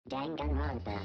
Danganronpa.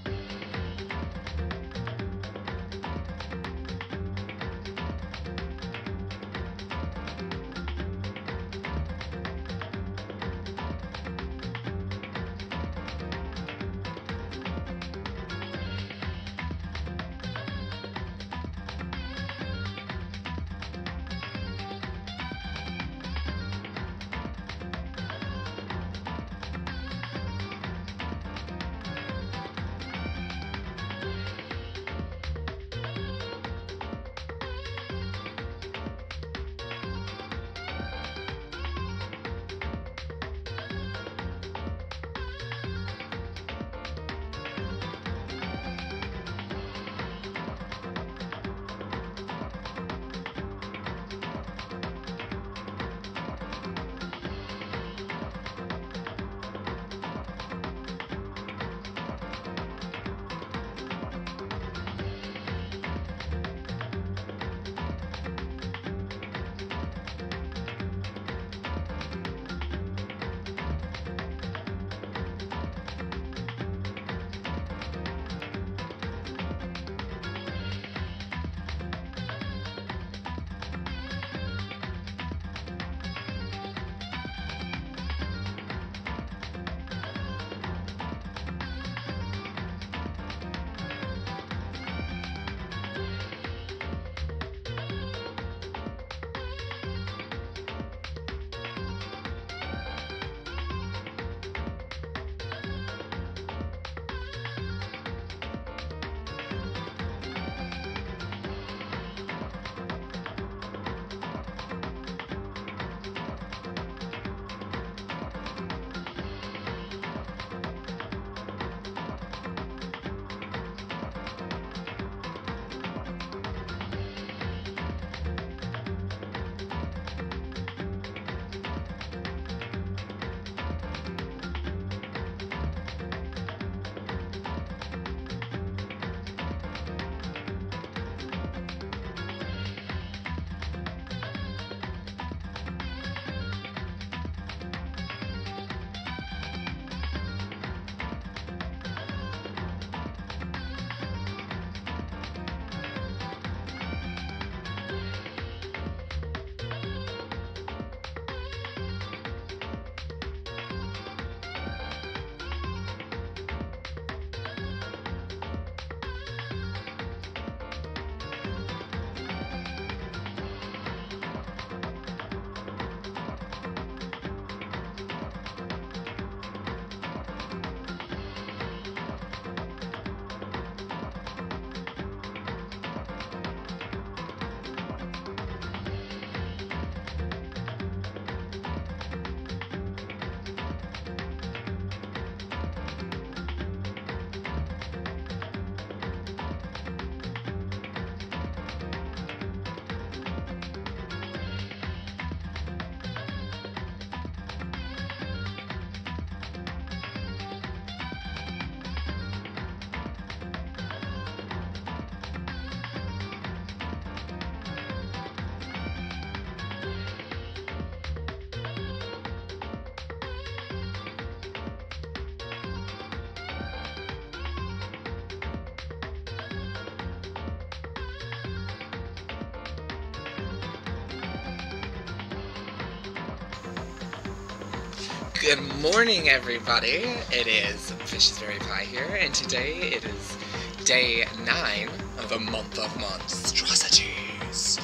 Good morning, everybody. It is Vicious Pie here, and today it is day 9 of a month of Monstrosities.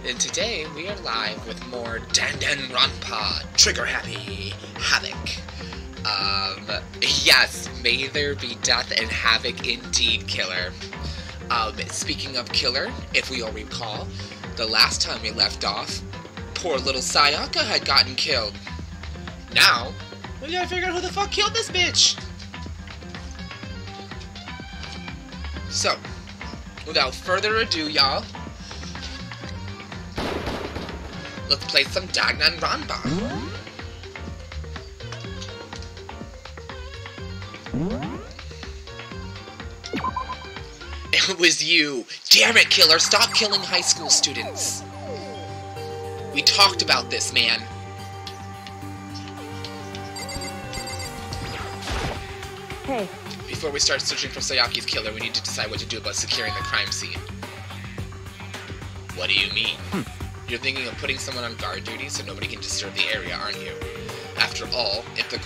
And today we are live with more Danganronpa, trigger-happy Havoc. Yes, may there be death and havoc indeed, killer. Speaking of killer, if we all recall, the last time we left off, poor little Sayaka had gotten killed. Now, we gotta figure out who the fuck killed this bitch! So, without further ado, y'all, let's play some Danganronpa. It was you! Damn it, killer! Stop killing high school students! We talked about this, man. Hey. before we start searching for Sayaki's killer, we need to decide what to do about securing the crime scene. What do you mean? You're thinking of putting someone on guard duty so nobody can disturb the area, aren't you? After all, if the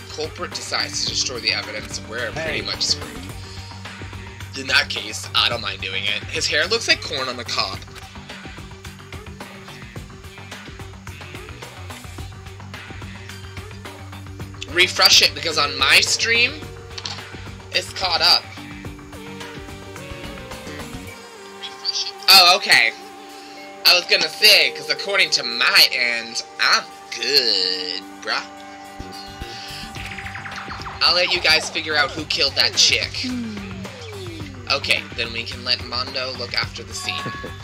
culprit decides to destroy the evidence, we're pretty much screwed. In that case, I don't mind doing it. His hair looks like corn on the cob. Refresh it, because on my stream, it's caught up. Oh, okay. I was gonna say, because according to my end, I'm good, bruh. I'll let you guys figure out who killed that chick. Okay, then we can let Mondo look after the scene.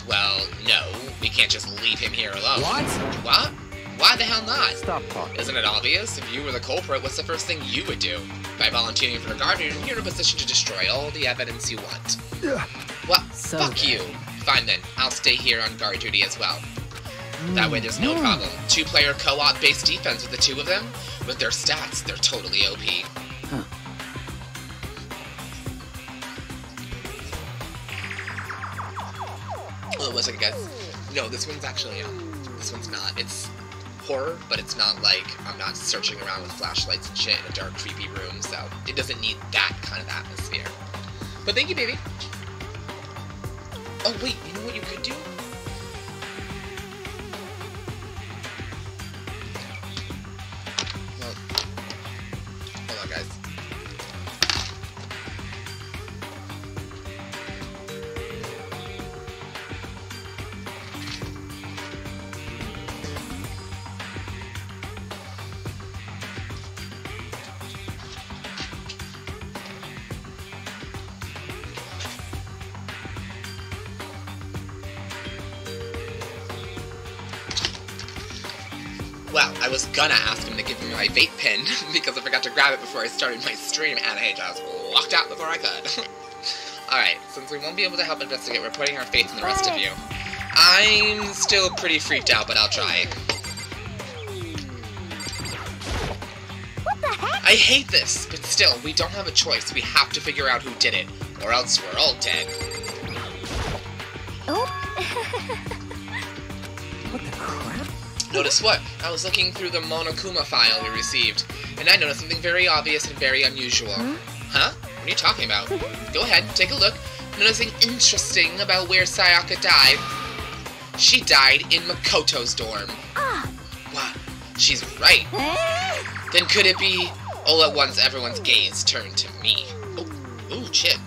Well, no, we can't just leave him here alone. What? What? Why the hell not? Stop talking. Isn't it obvious? If you were the culprit, what's the first thing you would do? By volunteering for a guard, you're in a position to destroy all the evidence you want. What? So fuck you. Fine then, I'll stay here on guard duty as well. That way there's no problem. 2-player co-op based defense with the two of them. With their stats, they're totally OP. Huh. Oh, one second, guys. No, this one's actually, this one's not. It's horror, but it's not like, I'm not searching around with flashlights and shit in a dark, creepy room, so it doesn't need that kind of atmosphere. But thank you, baby. Oh, wait, you know what you could do? Well, hold on, guys. Well, I was gonna ask him to give me my vape pen, because I forgot to grab it before I started my stream, and I just walked out before I could. Alright, since we won't be able to help investigate, we're putting our faith in the rest of you. I'm still pretty freaked out, but I'll try. What the heck? I hate this, but still, we don't have a choice. We have to figure out who did it, or else we're all dead. Oh. What the crap? Notice what? I was looking through the Monokuma file we received, and I noticed something very obvious and very unusual. Huh? What are you talking about? Go ahead, take a look. Noticing interesting about where Sayaka died. She died in Makoto's dorm. What? She's right. Then could it be... All at once, everyone's gaze turned to me. Oh, shit.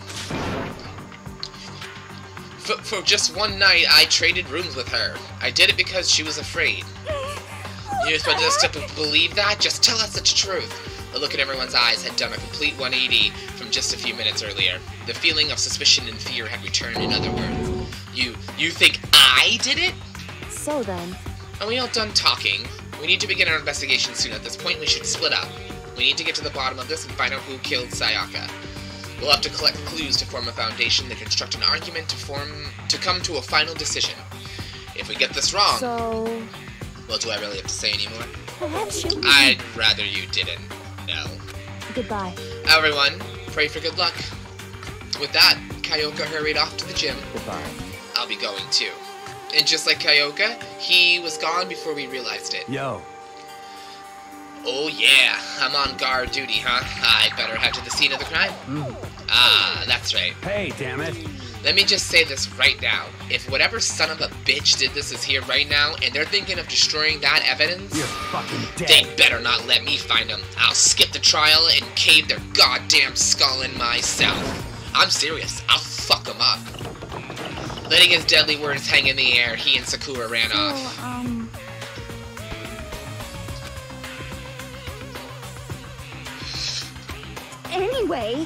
For just one night, I traded rooms with her. I did it because she was afraid. You expect us to believe that? Just tell us the truth. The look in everyone's eyes had done a complete 180 from just a few minutes earlier. The feeling of suspicion and fear had returned, in other words. You think I did it? So then... Are we all done talking? We need to begin our investigation soon. At this point, we should split up. We need to get to the bottom of this and find out who killed Sayaka. We'll have to collect clues to form a foundation, then construct an argument to come to a final decision. If we get this wrong... So... Well, do I really have to say anymore? Perhaps you... I'd rather you didn't. No. Goodbye. Everyone, pray for good luck. With that, Kyoka hurried off to the gym. Goodbye. I'll be going too. And just like Kyoka, he was gone before we realized it. Yo. Oh yeah, I'm on guard duty, huh? I better head to the scene of the crime. Ah, that's right. Hey, damn it. Let me just say this right now. If whatever son of a bitch did this is here right now, and they're thinking of destroying that evidence, you're fucking dead. They better not let me find them. I'll skip the trial and cave their goddamn skull in myself. I'm serious. I'll fuck them up. Letting his deadly words hang in the air, he and Sakura ran off. Anyway...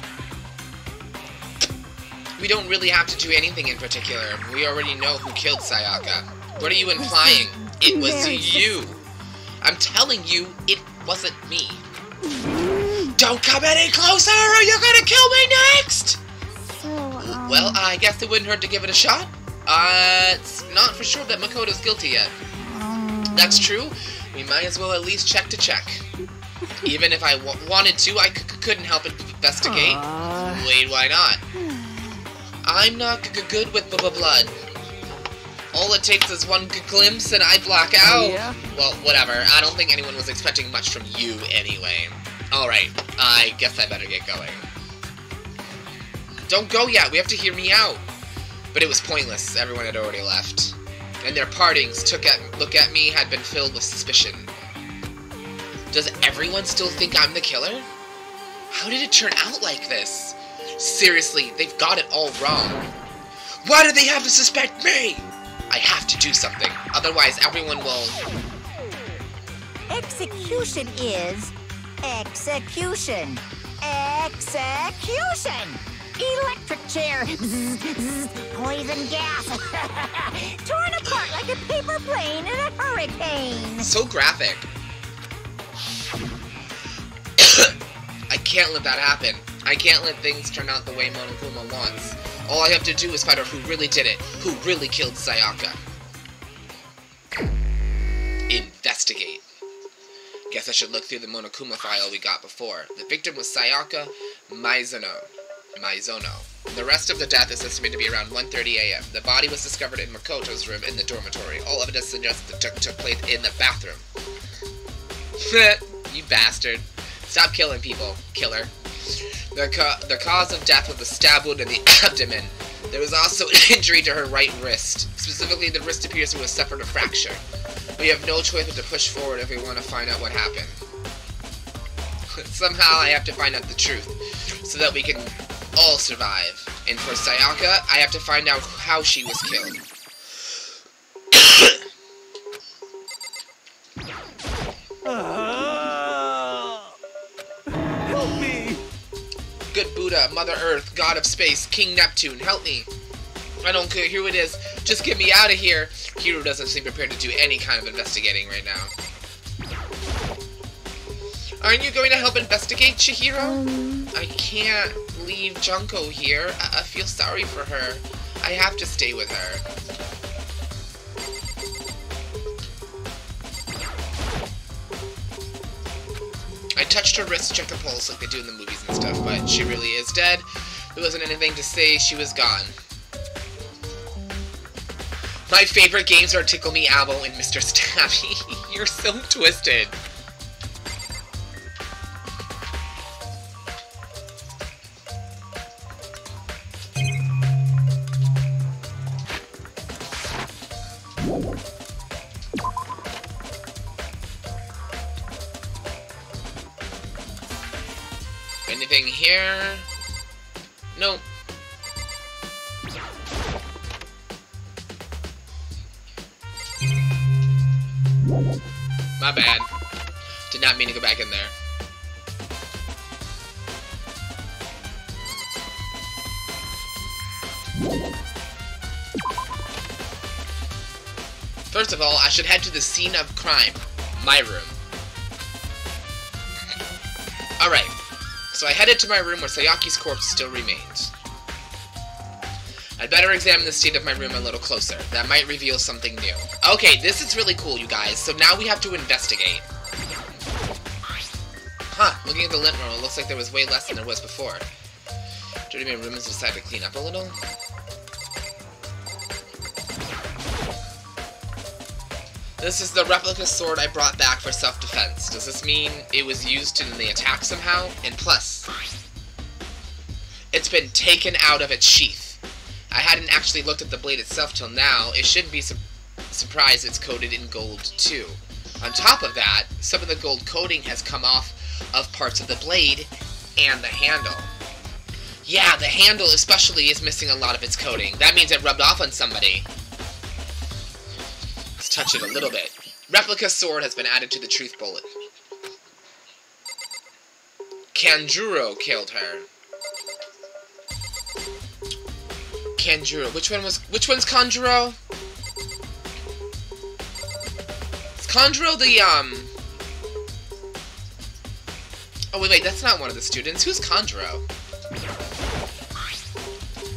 We don't really have to do anything in particular. We already know who killed Sayaka. What are you implying? It was you. I'm telling you, it wasn't me. Don't come any closer or you're gonna kill me next! Well, I guess it wouldn't hurt to give it a shot. It's not for sure that Makoto's guilty yet. That's true. We might as well at least check to check. Even if I wanted to, I couldn't help but investigate. Wait, why not? I'm not good with blood. All it takes is one glimpse and I black out. Yeah? Well, whatever. I don't think anyone was expecting much from you anyway. Alright, I guess I better get going. Don't go yet, we have to hear me out. But it was pointless, everyone had already left. And their partings look at me had been filled with suspicion. Does everyone still think I'm the killer? How did it turn out like this? Seriously, they've got it all wrong. Why do they have to suspect me? I have to do something, otherwise everyone will... Execution is... execution. Execution! Electric chair. Poison gas. Torn apart like a paper plane in a hurricane. So graphic. I can't let that happen. I can't let things turn out the way Monokuma wants. All I have to do is find out who really did it, who really killed Sayaka. Investigate. Guess I should look through the Monokuma file we got before. The victim was Sayaka Maizono. The rest of the death is estimated to be around 1:30 a.m. The body was discovered in Makoto's room in the dormitory. All evidence suggests it took place in the bathroom. You bastard. Stop killing people, killer. The cause of death was a stab wound in the abdomen. There was also an injury to her right wrist. Specifically, the wrist appears to have suffered a fracture. We have no choice but to push forward if we want to find out what happened. Somehow I have to find out the truth, so that we can all survive. And for Sayaka, I have to find out how she was killed. Help me! Good Buddha, Mother Earth, God of Space, King Neptune, help me! I don't care who it is, just get me out of here! Hiro doesn't seem prepared to do any kind of investigating right now. Aren't you going to help investigate, Chihiro? I can't leave Junko here. I feel sorry for her. I have to stay with her. I touched her wrist, checked the pulse like they do in the movies and stuff, but she really is dead. There wasn't anything to say, she was gone. My favorite games are Tickle Me Elmo and Mr. Stabby. You're so twisted. Anything here? Nope. My bad. Did not mean to go back in there. First of all, I should head to the scene of crime. My room. Alright. So I headed to my room where Sayaki's corpse still remained. I'd better examine the state of my room a little closer. That might reveal something new. Okay, this is really cool, you guys. So now we have to investigate. Huh, looking at the lint roll, it looks like there was way less than there was before. Dirty my room has decided to clean up a little. This is the replica sword I brought back for self-defense. Does this mean it was used in the attack somehow? And plus, it's been taken out of its sheath. I hadn't actually looked at the blade itself till now. It shouldn't be surprised it's coated in gold too. On top of that, some of the gold coating has come off of parts of the blade and the handle. Yeah, the handle especially is missing a lot of its coating. That means it rubbed off on somebody. Let's touch it a little bit. Replica sword has been added to the truth bullet. Kanjuro killed her. Kanjuro. Which one's Kanjuro? Is Kanjuro the, Oh, wait, that's not one of the students. Who's Kanjuro?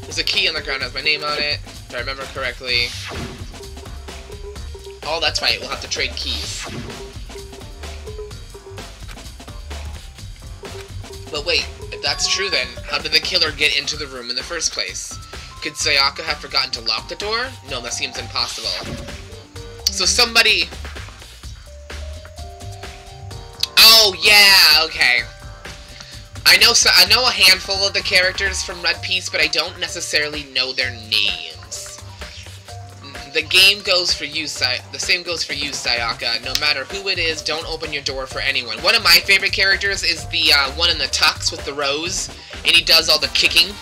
There's a key on the ground that has my name on it, if I remember correctly. Oh, that's right. We'll have to trade keys. But wait. If that's true, then how did the killer get into the room in the first place? Could Sayaka have forgotten to lock the door? No, that seems impossible. So somebody... Oh, yeah, okay. I know a handful of the characters from Red Piece, but I don't necessarily know their names. The same goes for you, Sayaka. No matter who it is, don't open your door for anyone. One of my favorite characters is the one in the tux with the rose, and he does all the kicking.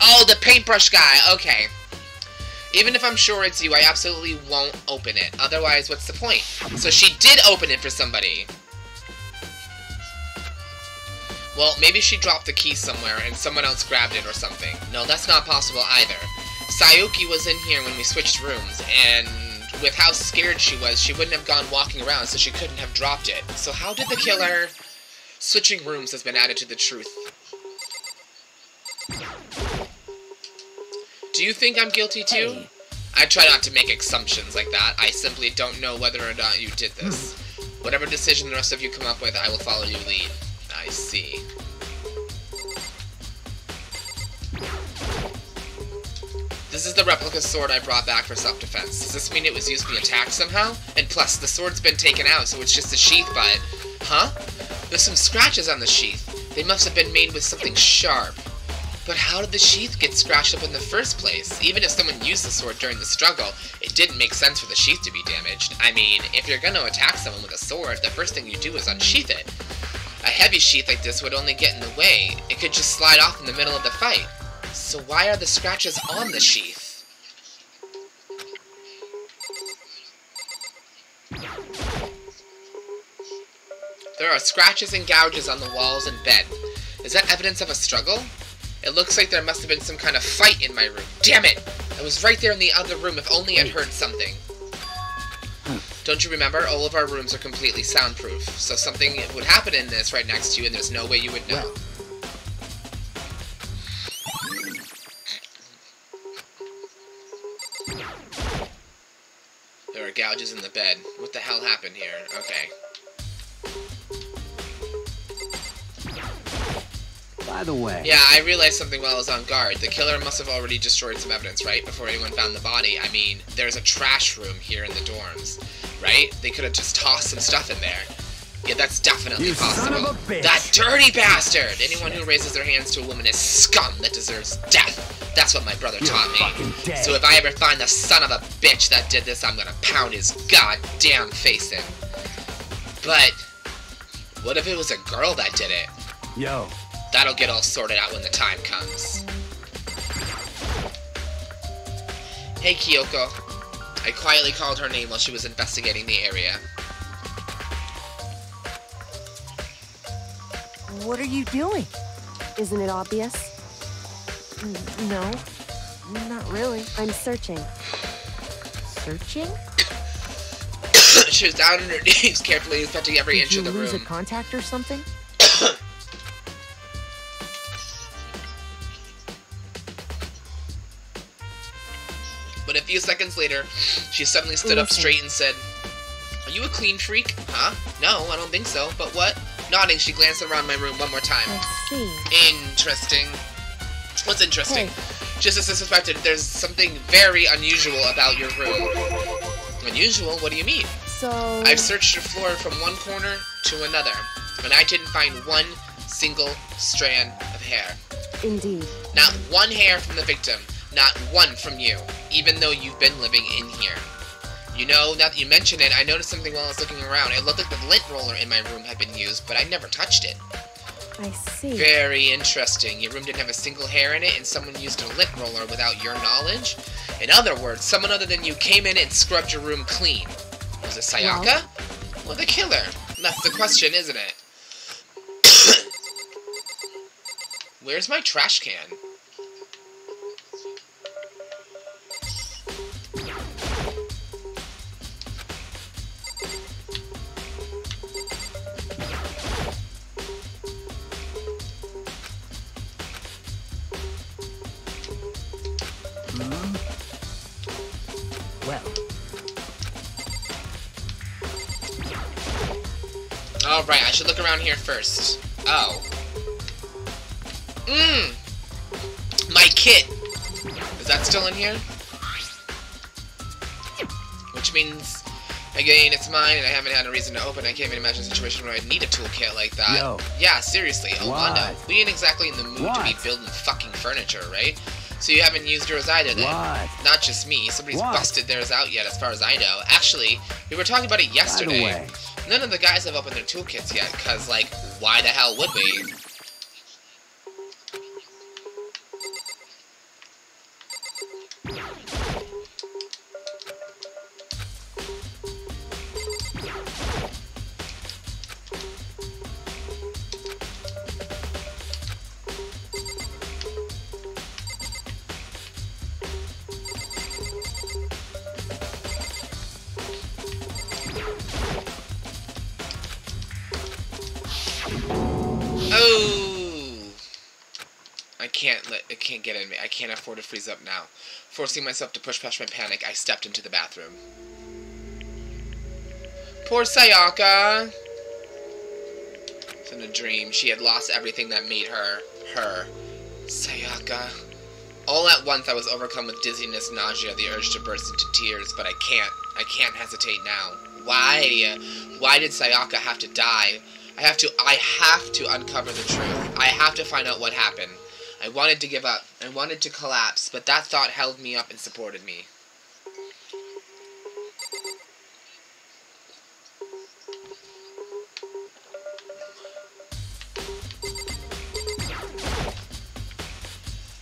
Oh, the paintbrush guy. Okay. Even if I'm sure it's you, I absolutely won't open it. Otherwise, what's the point? So she did open it for somebody. Well, maybe she dropped the key somewhere and someone else grabbed it or something. No, that's not possible either. Sayuki was in here when we switched rooms, and with how scared she was, she wouldn't have gone walking around, so she couldn't have dropped it. So how did the killer... Switching rooms has been added to the truth. Do you think I'm guilty too? I try not to make assumptions like that. I simply don't know whether or not you did this. Whatever decision the rest of you come up with, I will follow your lead. I see. This is the replica sword I brought back for self-defense. Does this mean it was used to be attacked somehow? And plus, the sword's been taken out, so it's just a sheath, but... Huh? There's some scratches on the sheath. They must have been made with something sharp. But how did the sheath get scratched up in the first place? Even if someone used the sword during the struggle, it didn't make sense for the sheath to be damaged. I mean, if you're gonna attack someone with a sword, the first thing you do is unsheath it. A heavy sheath like this would only get in the way. It could just slide off in the middle of the fight. So why are the scratches on the sheath? There are scratches and gouges on the walls and bed. Is that evidence of a struggle? It looks like there must have been some kind of fight in my room. Damn it! I was right there in the other room, if only I'd heard something. Don't you remember? All of our rooms are completely soundproof, so something would happen in this right next to you and there's no way you would know. There are gouges in the bed. What the hell happened here? Okay. By the way... Yeah, I realized something while I was on guard. The killer must have already destroyed some evidence, right? Before anyone found the body. I mean, there's a trash room here in the dorms, right? They could have just tossed some stuff in there. Yeah, that's definitely possible. Son of a bitch. That dirty bastard! Anyone who raises their hands to a woman is scum that deserves death. That's what my brother taught me. So if I ever find the son of a bitch that did this, I'm gonna pound his goddamn face in. But what if it was a girl that did it? Yo. That'll get all sorted out when the time comes. Hey, Kyoko. I quietly called her name while she was investigating the area. What are you doing? Isn't it obvious? No, not really. I'm searching. Searching? She was down on her knees, carefully inspecting every inch of the room. Did you lose a contact or something? But a few seconds later, she suddenly stood up straight and said, "Are you a clean freak? Huh? No, I don't think so. But what?" Nodding, she glanced around my room one more time. I see. Interesting. What's interesting? Hey. Just as I suspected, there's something very unusual about your room. Unusual? What do you mean? So... I've searched your floor from one corner to another, and I didn't find one single strand of hair. Indeed. Not one hair from the victim. Not one from you, even though you've been living in here. You know, now that you mention it, I noticed something while I was looking around. It looked like the lint roller in my room had been used, but I never touched it. I see. Very interesting. Your room didn't have a single hair in it, and someone used a lint roller without your knowledge? In other words, someone other than you came in and scrubbed your room clean. Was it Sayaka? Or the killer? That's the question, isn't it? Where's my trash can? Well. Alright, I should look around here first. Oh. My kit! Is that still in here? Which means, again, it's mine and I haven't had a reason to open. I can't even imagine a situation where I'd need a toolkit like that. Yo. Yeah, seriously, Alana. What? We ain't exactly in the mood to be building fucking furniture, right? So you haven't used yours either then. What? Not just me. Somebody's What? busted theirs out yet, as far as I know. Actually, we were talking about it yesterday. By the way. None of the guys have opened their toolkits yet, because, like, why the hell would we? Oh! It can't get in me. I can't afford to freeze up now. Forcing myself to push past my panic, I stepped into the bathroom. Poor Sayaka! It's in a dream. She had lost everything that made her, her. Sayaka. All at once I was overcome with dizziness, nausea, the urge to burst into tears, but I can't hesitate now. Why? Why did Sayaka have to die? I have to uncover the truth. I have to find out what happened. I wanted to give up. I wanted to collapse, but that thought held me up and supported me.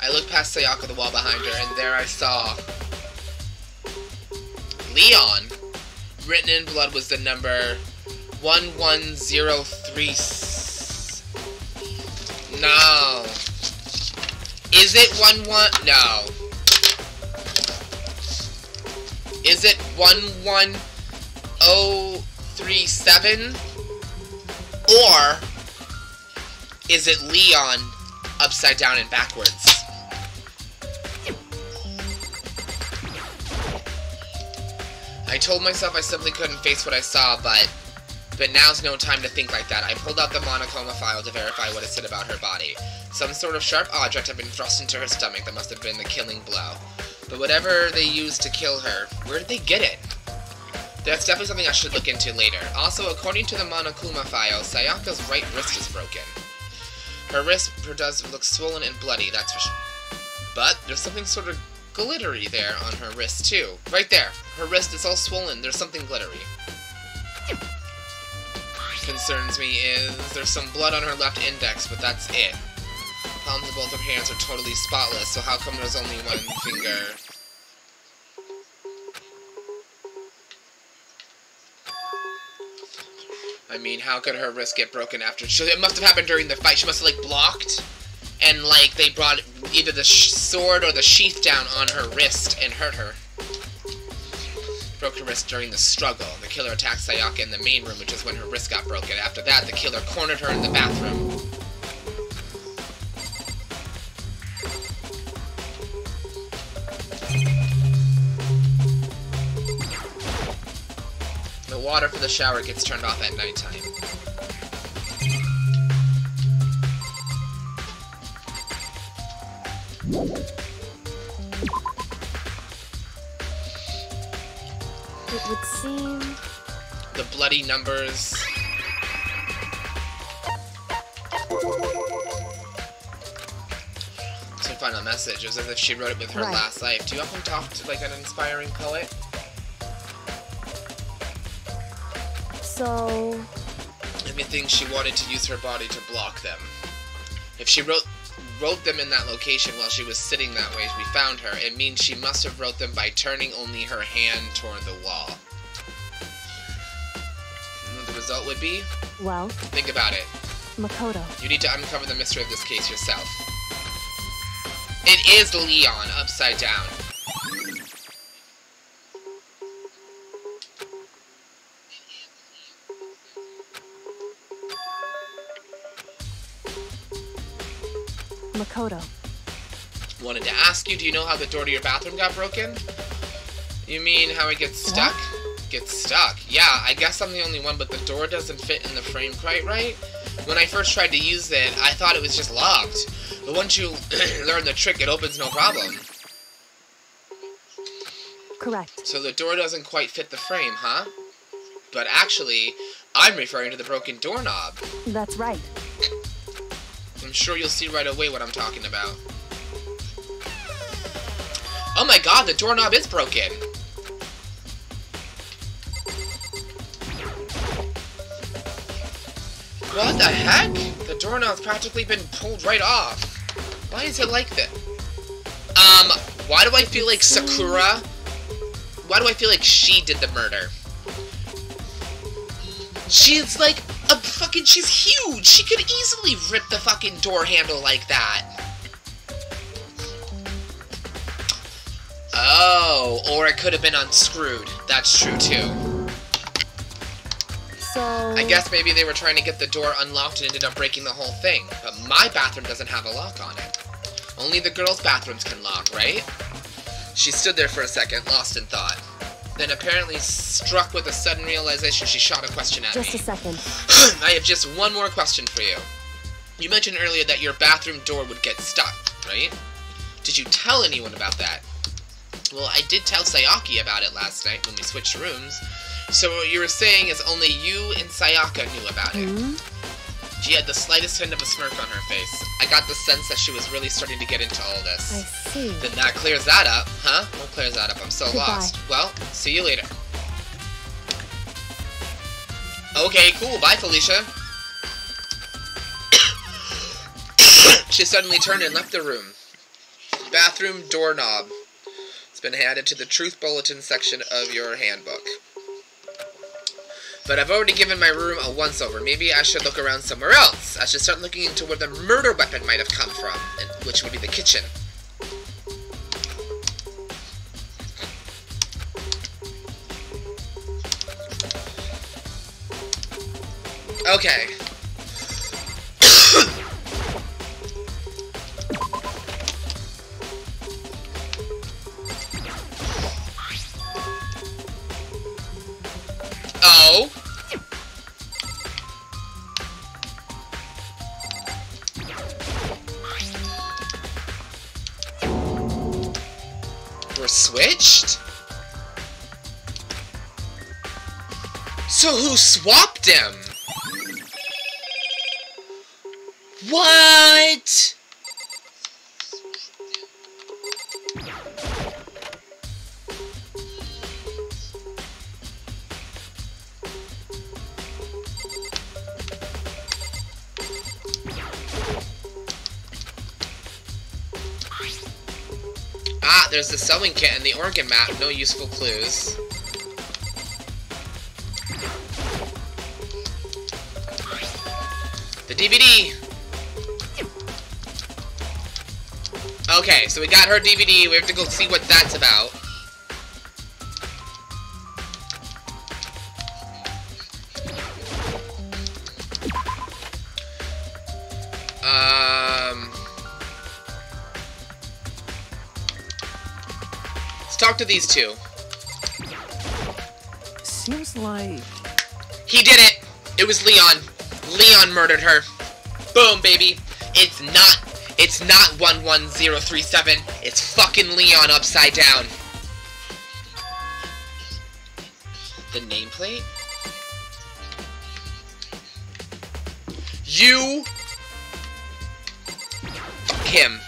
I looked past Sayaka, the wall behind her, and there I saw Leon. Written in blood was the number 1103. No. Is it 11? No. Is it 11037? Or is it Leon upside down and backwards? I told myself I simply couldn't face what I saw, but now's no time to think like that. I pulled out the monochroma file to verify what it said about her body. Some sort of sharp object had been thrust into her stomach that must have been the killing blow. But whatever they used to kill her, where did they get it? That's definitely something I should look into later. Also, according to the monokuma file, Sayaka's right wrist is broken. Her wrist does look swollen and bloody, that's for sure. But there's something sort of glittery there on her wrist, too. Right there. Her wrist is all swollen. There's something glittery. Concerns me is there's some blood on her left index, but that's it. Palms of both her hands are totally spotless, so how come there's only one finger? I mean, how could her wrist get broken after? It must have happened during the fight. She must have, like, blocked, and, like, they brought either the sword or the sheath down on her wrist and hurt her. Broke her wrist during the struggle. The killer attacked Sayaka in the main room, which is when her wrist got broken. After that, the killer cornered her in the bathroom. The water for the shower gets turned off at nighttime. It would seem... The bloody numbers. To find a message. It was as if she wrote it with her last life. Do you often talk to, like, an inspiring poet? So... It means she wanted to use her body to block them. If she wrote them in that location while she was sitting that way, we found her, it means she must have wrote them by turning only her hand toward the wall. You know what the result would be? Well... Think about it. Makoto. You need to uncover the mystery of this case yourself. It is Leon, upside down. Makoto. Wanted to ask you, do you know how the door to your bathroom got broken? You mean how it gets stuck? What? Gets stuck? Yeah, I guess I'm the only one, but the door doesn't fit in the frame quite right. When I first tried to use it, I thought it was just locked. But once you learn the trick, it opens no problem. Correct. So the door doesn't quite fit the frame, huh? But actually, I'm referring to the broken doorknob. That's right. I'm sure you'll see right away what I'm talking about. Oh my god, the doorknob is broken! What the heck? The doorknob's practically been pulled right off. Why is it like that? Why do I feel like Sakura? Why do I feel like she did the murder? She's like a fucking, she's huge! She could easily rip the fucking door handle like that. Oh, or it could have been unscrewed. That's true too. So... I guess maybe they were trying to get the door unlocked and ended up breaking the whole thing. But my bathroom doesn't have a lock on it. Only the girls' bathrooms can lock, right? She stood there for a second, lost in thought. Then apparently struck with a sudden realization, she shot a question at me. Just a second. I have just one more question for you. You mentioned earlier that your bathroom door would get stuck, right? Did you tell anyone about that? Well, I did tell Sayaka about it last night when we switched rooms. So what you were saying is only you and Sayaka knew about it. Hmm? She had the slightest hint of a smirk on her face. I got the sense that she was really starting to get into all this. I see. Then that clears that up, huh? What clears that up? I'm so Goodbye. lost. Well, see you later. Okay, cool. Bye, Felicia. She suddenly turned and left the room. Bathroom doorknob. It's been added to the Truth Bulletin section of your handbook. But I've already given my room a once-over. Maybe I should look around somewhere else. I should start looking into where the murder weapon might have come from, which would be the kitchen. Okay. Oh. We're switched? So who swapped him? What? Ah, there's the sewing kit and the organ map. No useful clues. The DVD! Okay, so we got her DVD. We have to go see what that's about. Let's talk to these two. Seems like... He did it! It was Leon. Leon murdered her. Boom, baby. It's not 11037. It's fucking Leon upside down. The nameplate? You... Fuck him.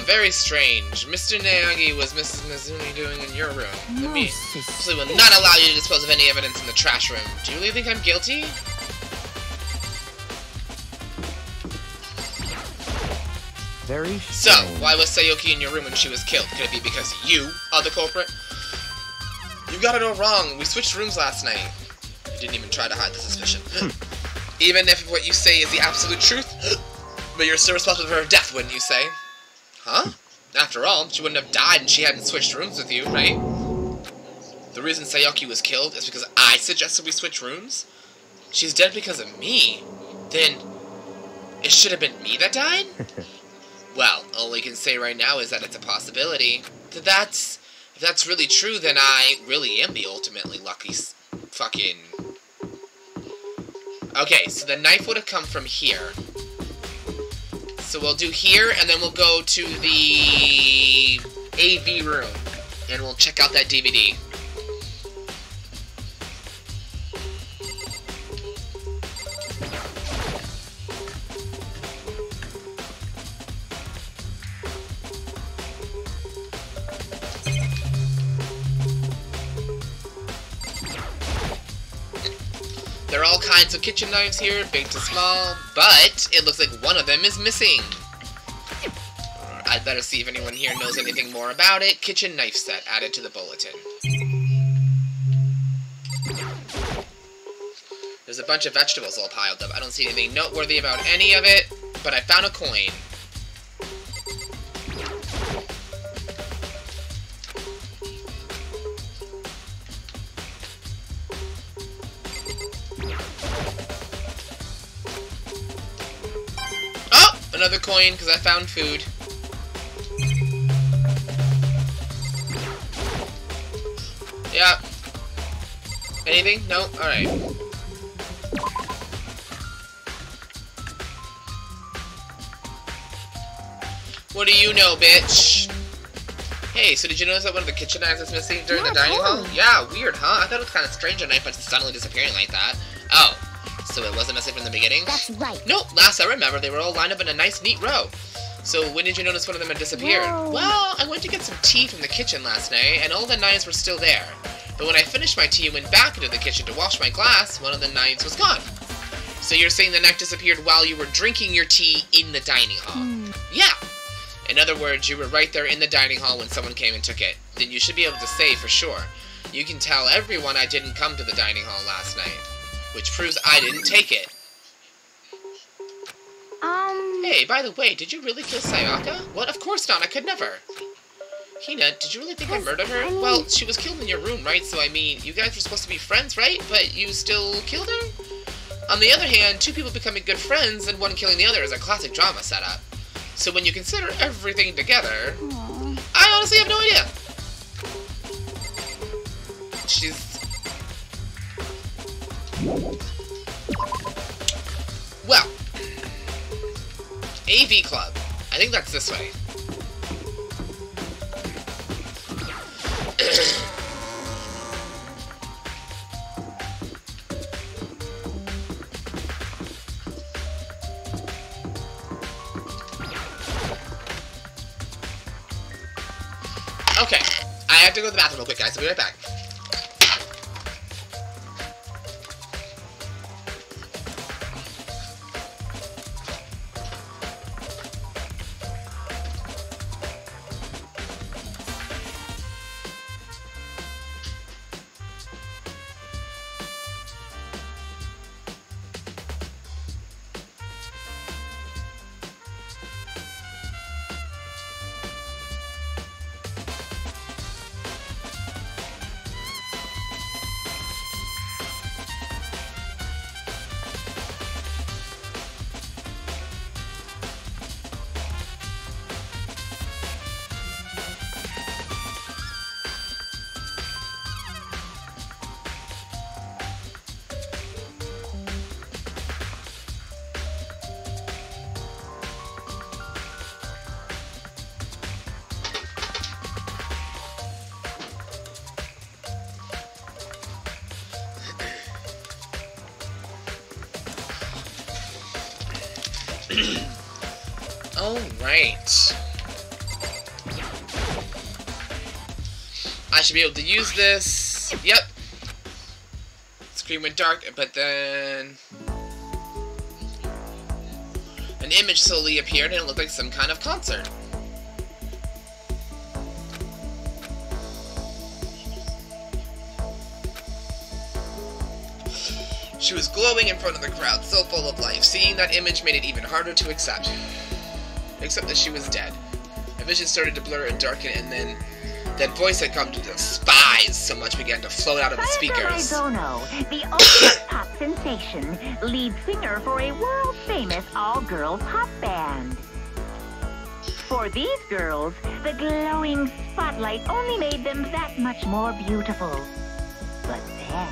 Very strange. Mr. Naogi, was Mrs. Mizumi doing in your room? Let me... Absolutely will not allow you to dispose of any evidence in the trash room. Do you really think I'm guilty? Very So, strange. why was Sayaka in your room when she was killed? Could it be because you are the culprit? You got it all wrong. We switched rooms last night. You didn't even try to hide the suspicion. Even if what you say is the absolute truth, but you're still responsible for her death, wouldn't you say? Huh? After all, she wouldn't have died and she hadn't switched rooms with you, right? The reason Sayaka was killed is because I suggested we switch rooms? She's dead because of me? Then, it should have been me that died? Well, all we can say right now is that it's a possibility. If that's really true, then I really am the ultimately lucky fucking... Okay, so the knife would have come from here. So we'll do here, and then we'll go to the AV room, and we'll check out that DVD. There are all kinds of kitchen knives here, big to small, but it looks like one of them is missing. I'd better see if anyone here knows anything more about it. Kitchen knife set added to the bulletin. There's a bunch of vegetables all piled up. I don't see anything noteworthy about any of it, but I found a coin. Another coin, because I found food. Yeah. Anything? No? Alright. What do you know, bitch? Hey, so did you notice that one of the kitchen knives is missing during the dining hall? Yeah, weird, huh? I thought it was kind of strange a knife, but suddenly disappearing like that. Oh. So it wasn't missing from the beginning? That's right. Nope, last I remember, they were all lined up in a nice, neat row. So when did you notice one of them had disappeared? Whoa. Well, I went to get some tea from the kitchen last night, and all the knives were still there. But when I finished my tea and went back into the kitchen to wash my glass, one of the knives was gone. So you're saying the knife disappeared while you were drinking your tea in the dining hall? Yeah. In other words, you were right there in the dining hall when someone came and took it. Then you should be able to say for sure. You can tell everyone I didn't come to the dining hall last night. Which proves I didn't take it. Hey, by the way, did you really kill Sayaka? What? Of course not, I could never. Hina, did you really think I murdered her? Well, she was killed in your room, right? So, I mean, you guys were supposed to be friends, right? But you still killed her? On the other hand, two people becoming good friends and one killing the other is a classic drama setup. So when you consider everything together, I honestly have no idea. Well, AV Club. I think that's this way. Okay, I have to go to the bathroom real quick, guys. I'll be right back. Alright. I should be able to use this. Yep. Screen went dark, but then an image slowly appeared and it looked like some kind of concert. She was glowing in front of the crowd, so full of life. Seeing that image made it even harder to accept. Except that she was dead. Her vision started to blur and darken, and then that voice had come to despise so much began to float out of the speakers. Sayaka, the ultimate pop sensation, lead singer for a world-famous all-girl pop band. For these girls, the glowing spotlight only made them that much more beautiful. But then...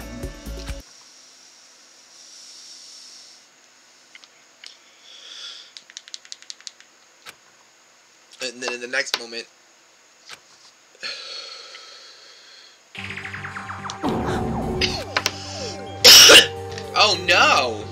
next moment. Oh no!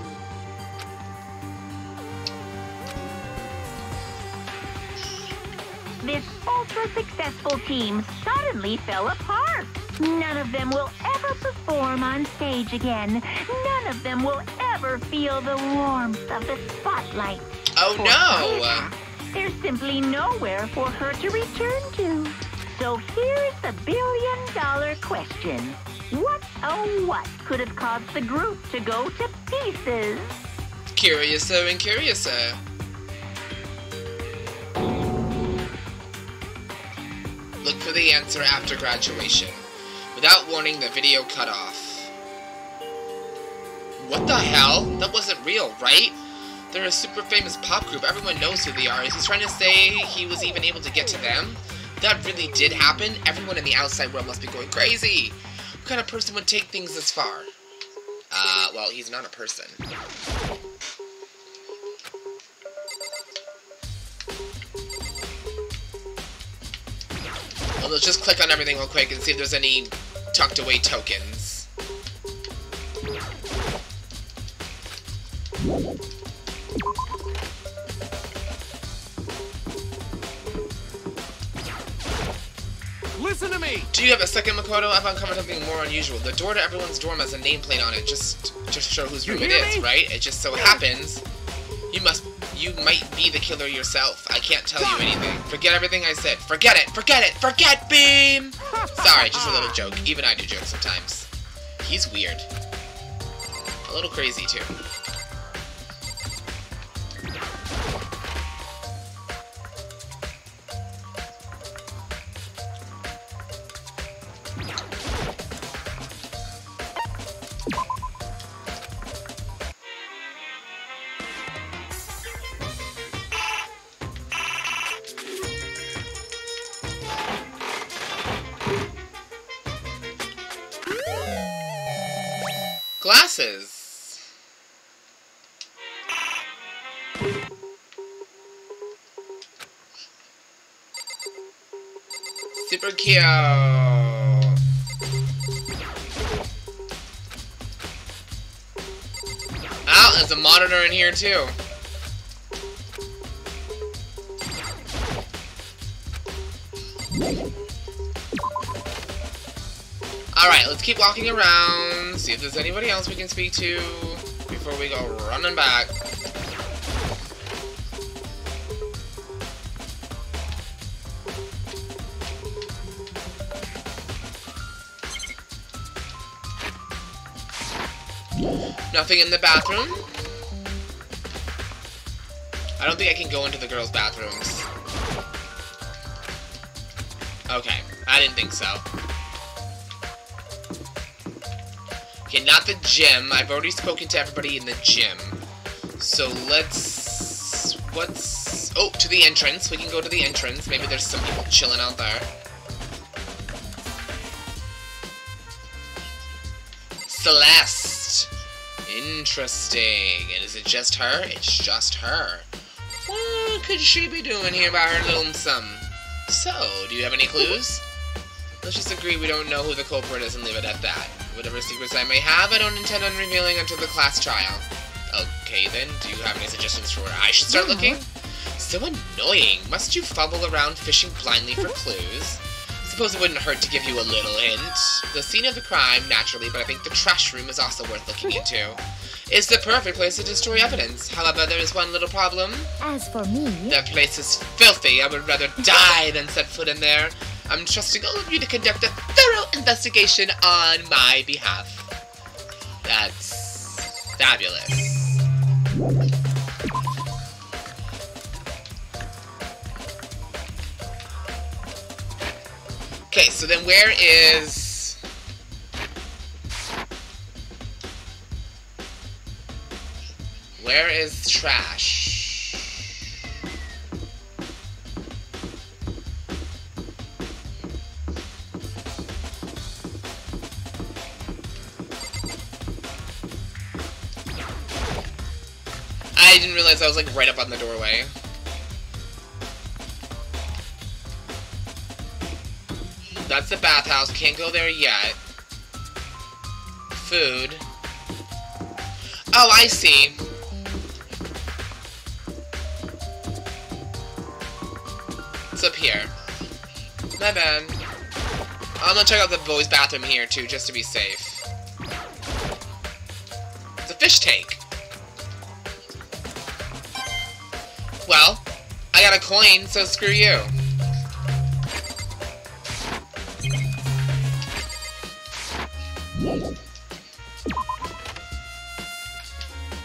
This ultra-successful team suddenly fell apart. None of them will ever perform on stage again. None of them will ever feel the warmth of the spotlight. Oh For no! Sayaka, there's simply nowhere for her to return to. So here's the billion-dollar question. What, oh what, could have caused the group to go to pieces? Curiouser and curiouser. Look for the answer after graduation. Without warning, the video cut off. What the hell? That wasn't real, right? They're a super famous pop group. Everyone knows who they are. Is he trying to say he was even able to get to them? That really did happen? Everyone in the outside world must be going crazy. What kind of person would take things this far? Well, he's not a person. Well, let's just click on everything real quick and see if there's any tucked away tokens. Listen to me! Do you have a second, Makoto? I've uncovered something more unusual. The door to everyone's dorm has a nameplate on it, just to show whose room it is, right? It just so happens you might be the killer yourself. I can't tell you anything. Forget everything I said. Forget it! Forget it! Forget Beam! Sorry, just a little joke. Even I do jokes sometimes. He's weird. A little crazy, too. Glasses. Super cute. Oh, there's a monitor in here too. Alright, let's keep walking around, see if there's anybody else we can speak to before we go running back. Nothing in the bathroom. I don't think I can go into the girls' bathrooms. Okay, I didn't think so. Okay, not the gym. I've already spoken to everybody in the gym. So let's... Oh, to the entrance. We can go to the entrance. Maybe there's some people chilling out there. Celeste. Interesting. And is it just her? It's just her. What could she be doing here by her lonesome? So, do you have any clues? Let's just agree we don't know who the culprit is and leave it at that. Whatever secrets I may have, I don't intend on revealing until the class trial. Okay then, do you have any suggestions for where I should start looking? So annoying. Must you fumble around fishing blindly for clues? Suppose it wouldn't hurt to give you a little hint. The scene of the crime, naturally, but I think the trash room is also worth looking into. It's the perfect place to destroy evidence. However, there is one little problem. As for me... That place is filthy. I would rather die than set foot in there. I'm trusting all of you to conduct a thorough investigation on my behalf. That's fabulous. Okay, so then where is... Where is trash? I didn't realize I was like right up on the doorway. that's the bathhouse. Can't go there yet. Food. Oh, I see. It's up here. My bad. I'm gonna check out the boys' bathroom here, too, just to be safe. It's a fish tank. Well, I got a coin, so screw you.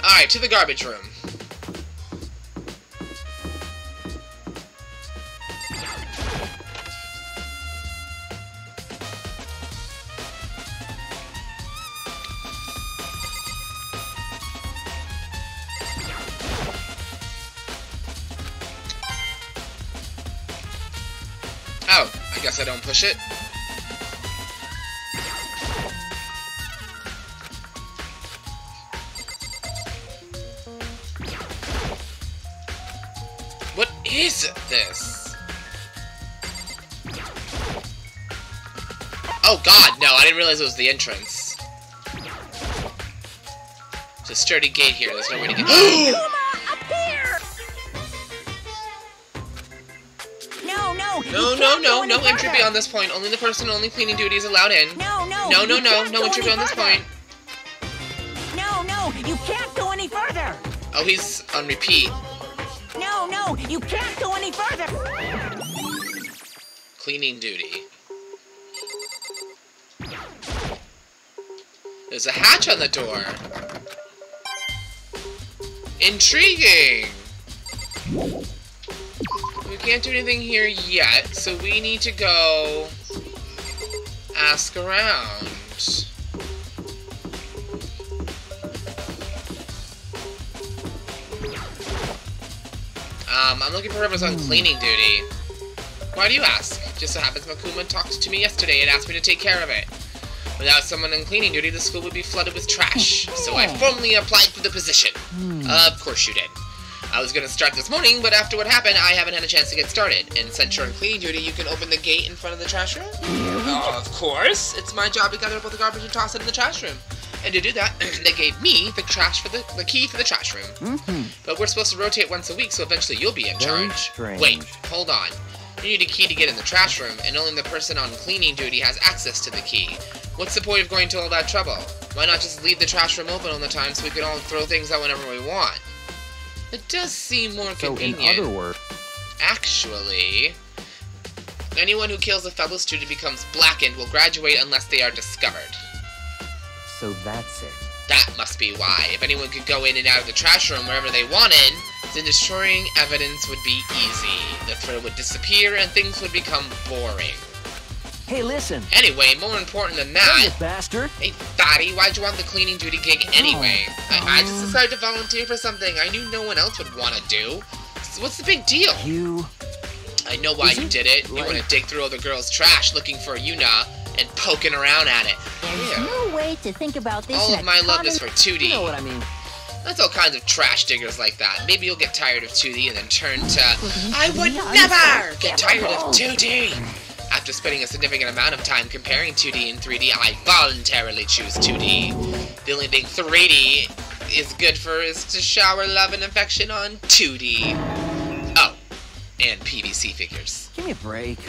Alright, to the garbage room. Oh, I guess I don't push it. What is this? Oh god, no, I didn't realize it was the entrance. It's a sturdy gate here, there's no way to get- No entry beyond this point. Only the person only cleaning duty is allowed in. No entry beyond this point. No, you can't go any further. Oh, he's on repeat. No, you can't go any further. Cleaning duty. There's a hatch on the door. Intriguing. We can't do anything here yet, so we need to go ask around. I'm looking for whoever's on cleaning duty. Why do you ask? Just so happens Makuma talked to me yesterday and asked me to take care of it. Without someone on cleaning duty, the school would be flooded with trash. So I formally applied for the position. Of course you did. I was going to start this morning, but after what happened, I haven't had a chance to get started. And since you're on cleaning duty, you can open the gate in front of the trash room? Of course. It's my job to gather up all the garbage and toss it in the trash room. And to do that, they gave me the key for the trash room. But we're supposed to rotate once a week, so eventually you'll be in charge. Strange. Wait, hold on. You need a key to get in the trash room, and only the person on cleaning duty has access to the key. What's the point of going to all that trouble? Why not just leave the trash room open all the time so we can all throw things out whenever we want? It does seem more convenient. So in other words... Actually, anyone who kills a fellow student becomes blackened will graduate unless they are discovered. So that's it. That must be why. If anyone could go in and out of the trash room wherever they wanted, then destroying evidence would be easy. The thrill would disappear and things would become boring. Hey, listen. Anyway, more important than that... You bastard. Hey, Fatty, why'd you want the cleaning duty gig anyway? I just decided to volunteer for something I knew no one else would want to do. So what's the big deal? I know why you did it. You want to dig through all the girls' trash looking for Yuna and poking around at it. There's no way to think about this. All of my love is for 2D. You know what I mean. That's all kinds of trash diggers like that. Maybe you'll get tired of 2D and then turn to... I would never get tired of 2D! After spending a significant amount of time comparing 2D and 3D, I voluntarily choose 2D. The only thing 3D is good for is to shower love and affection on 2D. Oh, and PVC figures. Give me a break.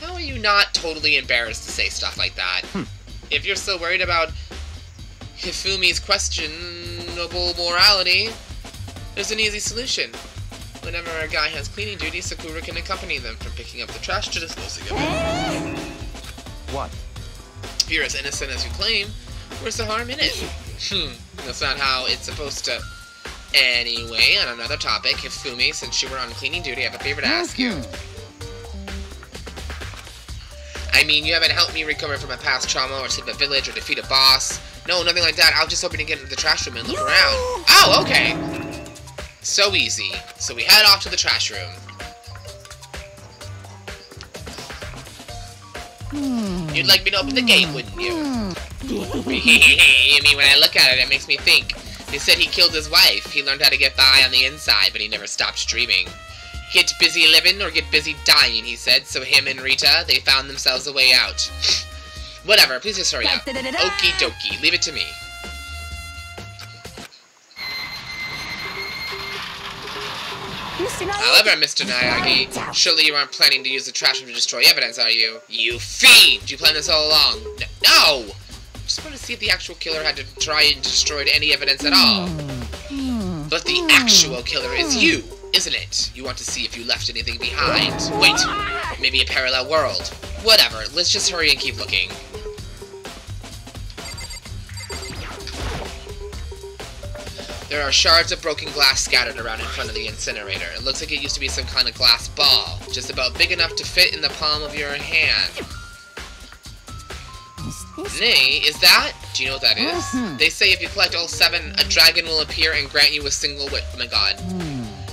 How are you not totally embarrassed to say stuff like that? If you're so worried about Hifumi's questionable morality, there's an easy solution. Whenever a guy has cleaning duty, Sakura can accompany them from picking up the trash to disposing of it. What? If you're as innocent as you claim, where's the harm in it? That's not how it's supposed to... Anyway, on another topic, Hifumi, since you were on cleaning duty, I have a favor to ask you. I mean, you haven't helped me recover from a past trauma, or save a village, or defeat a boss. No, nothing like that. I was just hoping to get into the trash room and look around. Oh, okay! So easy. So we head off to the trash room. You'd like me to open the gate, wouldn't you? I mean, when I look at it, it makes me think. They said he killed his wife. He learned how to get by on the inside, but he never stopped dreaming. Get busy living or get busy dying, he said, so him and Rita, they found themselves a way out. Whatever, please just hurry up. Okie dokie, leave it to me. However, Mr. Nayagi, surely you aren't planning to use the trash room to destroy evidence, are you? You fiend! You planned this all along. No! Just wanted to see if the actual killer had to try and destroy any evidence at all. But the actual killer is you, isn't it? You want to see if you left anything behind. Wait, maybe a parallel world. Whatever, let's just hurry and keep looking. There are shards of broken glass scattered around in front of the incinerator. It looks like it used to be some kind of glass ball, just about big enough to fit in the palm of your hand. Nay, is that? Do you know what that is? They say if you collect all 7, a dragon will appear and grant you a single wish. Oh my god.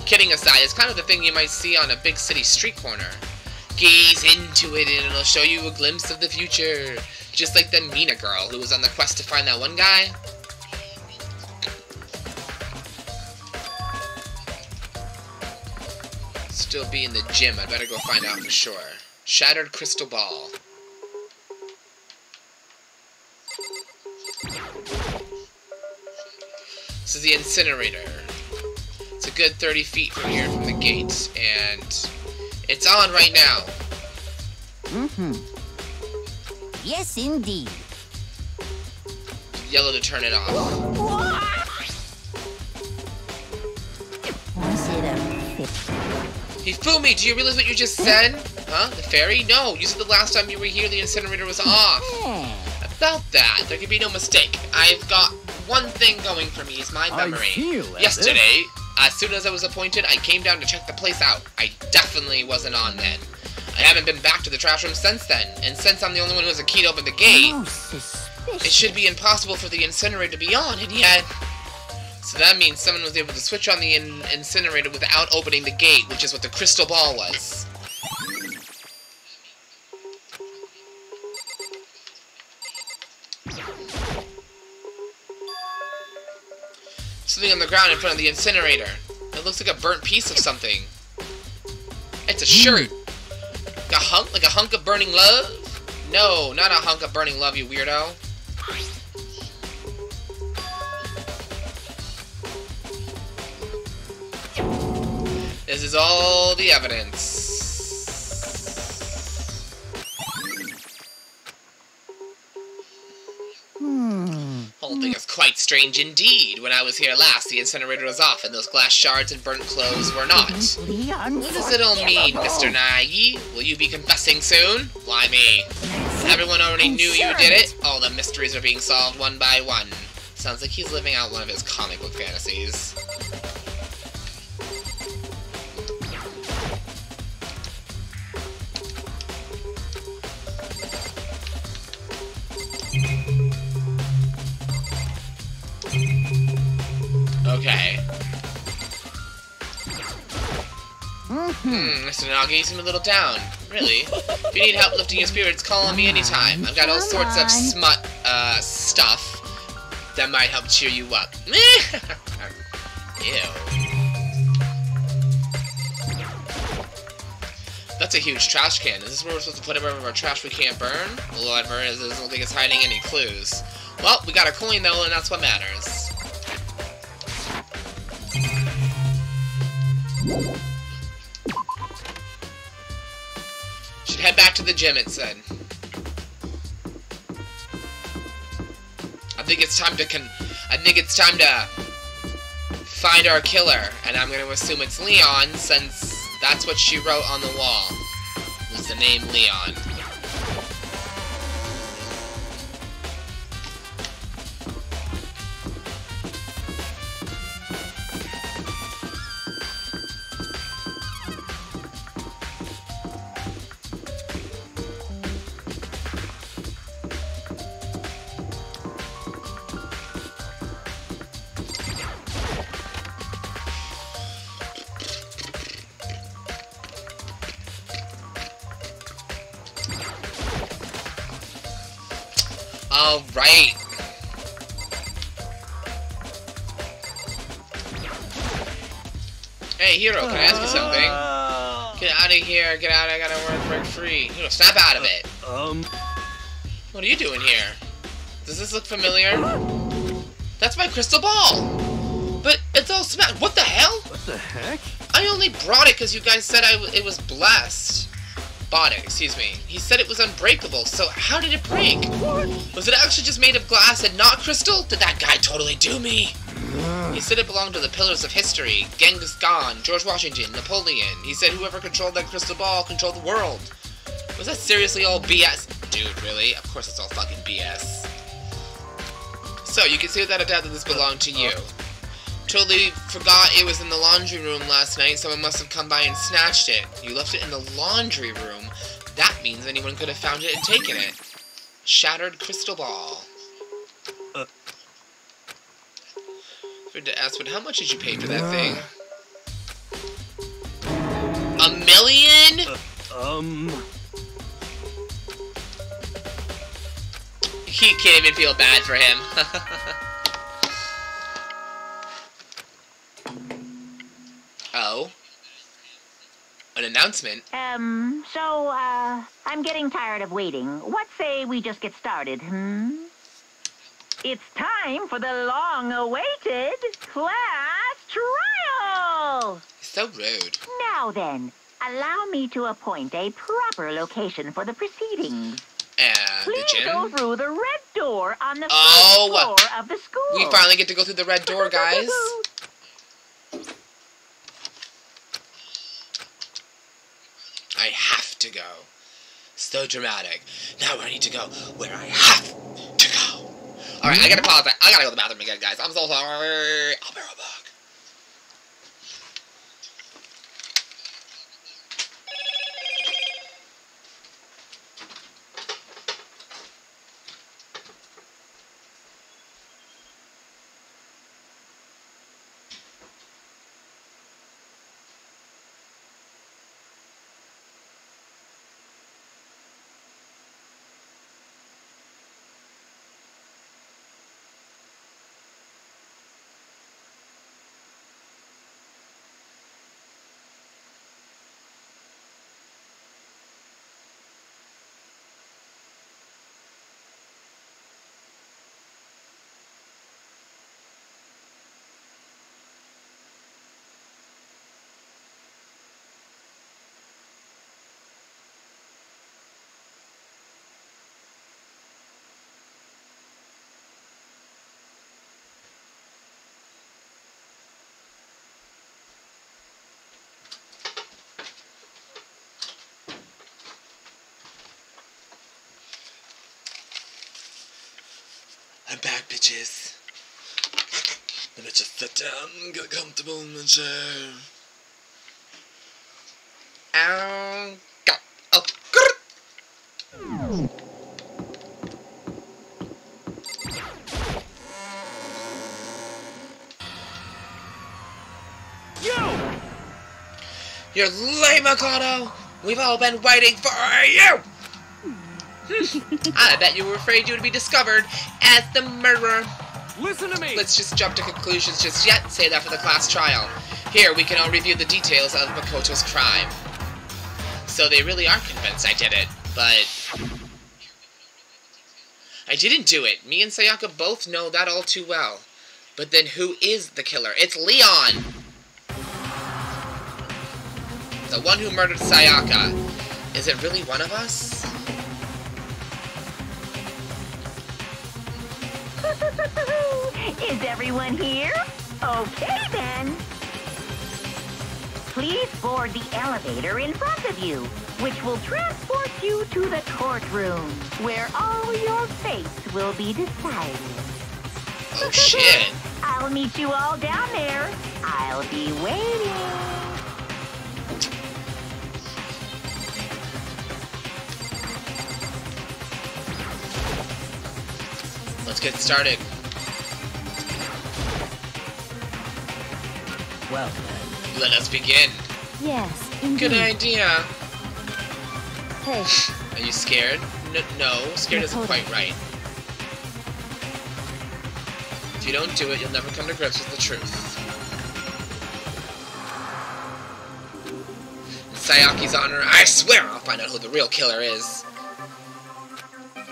Kidding aside, it's kind of the thing you might see on a big city street corner. Gaze into it and it'll show you a glimpse of the future. Just like the Mina girl who was on the quest to find that one guy. Still be in the gym, I'd better go find out for sure. Shattered crystal ball. This is the incinerator. It's a good 30 feet from here from the gate, and it's on right now. Yes, indeed. Yellow to turn it off. Was it a fit? Hifumi, do you realize what you just said? Huh? The fairy? No, you said the last time you were here the incinerator was off. About that, there can be no mistake. I've got one thing going for me is my memory. Yesterday, as soon as I was appointed, I came down to check the place out. I definitely wasn't on then. I haven't been back to the trash room since then, and since I'm the only one who has a key to open the gate, it should be impossible for the incinerator to be on, and yet... So that means someone was able to switch on the incinerator without opening the gate, which is what the crystal ball was. Something on the ground in front of the incinerator. It looks like a burnt piece of something. It's a shirt. Like a hunk of burning love? No, not a hunk of burning love, you weirdo. This is all the evidence. Whole thing is quite strange indeed. When I was here last, the incinerator was off, and those glass shards and burnt clothes were not. What does it all mean, Mr. Nagi? Will you be confessing soon? Why me? Everyone already knew you did it. All the mysteries are being solved one by one. Sounds like he's living out one of his comic book fantasies. Okay. Mr. Nagi, you seem a little down. Really? If you need help lifting your spirits, call on me anytime. I've got all sorts of smut, stuff that might help cheer you up. Ew. That's a huge trash can. Is this where we're supposed to put every of our trash we can't burn? Whatever, it doesn't think it's hiding any clues. Well, we got a coin though, and that's what matters. Should head back to the gym, it said. I think it's time to find our killer, and I'm gonna assume it's Leon, since that's what she wrote on the wall. Was the name Leon. Alright. Hey, Hero, can I ask you something? Get out of here. Get out. I gotta work free. You know, snap out of it. What are you doing here? Does this look familiar? That's my crystal ball! But it's all smashed. What the hell? What the heck? I only brought it because you guys said it was blessed. Bought it, excuse me. He said it was unbreakable, so how did it break? What? Was it actually just made of glass and not crystal? Did that guy totally do me? He said it belonged to the pillars of history. Genghis Khan, George Washington, Napoleon. He said whoever controlled that crystal ball controlled the world. Was that seriously all BS? Dude, really? Of course it's all fucking BS. So, you can see without a doubt that this belonged to you. Totally forgot it was in the laundry room last night. Someone must have come by and snatched it. You left it in the laundry room. That means anyone could have found it and taken it. Shattered crystal ball. To ask, but how much did you pay for that thing? $1 million? He can't even feel bad for him. Oh. An announcement? So, I'm getting tired of waiting. What say we just get started, It's time for the long-awaited class trial! So rude. Now then, allow me to appoint a proper location for the proceedings. The Please gym? go through the red door on the first floor of the school. We finally get to go through the red door, guys. I have to go. So dramatic. Now I need to go where I have to go. Alright, I gotta pause that. I gotta go to the bathroom again, guys. I'm so sorry. I'll be right back. I'm back, bitches. Let me just sit down, get comfortable in the chair. Ow, go, oh, grrr. You're lame, Makoto! We've all been waiting for you! I bet you were afraid you would be discovered as the murderer. Listen to me! Let's just jump to conclusions just yet. Save that for the class trial. Here, we can all review the details of Makoto's crime. So they really are convinced I did it, but I didn't do it. Me and Sayaka both know that all too well. But then who is the killer? It's Leon! The one who murdered Sayaka. Is it really one of us? Is everyone here? Okay, then. Please board the elevator in front of you, which will transport you to the courtroom, where all your fates will be decided. Oh, shit. I'll meet you all down there. I'll be waiting. Let's get started. Well, let us begin. Yes, indeed. Good idea. Hey, Are you scared? No, scared isn't Makoto. quite right. If you don't do it, you'll never come to grips with the truth. Sayaki's honor, I swear I'll find out who the real killer is.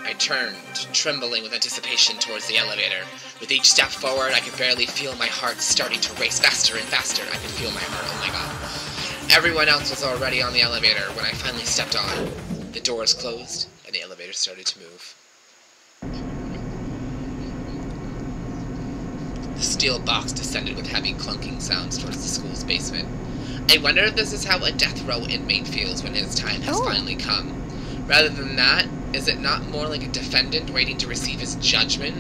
I turned, trembling with anticipation towards the elevator. With each step forward, I could barely feel my heart starting to race faster and faster. I could feel my heart, oh my god. Everyone else was already on the elevator when I finally stepped on. The doors closed, and the elevator started to move. The steel box descended with heavy clunking sounds towards the school's basement. I wonder if this is how a death row inmate feels when his time has finally come. Rather than that, is it not more like a defendant waiting to receive his judgment?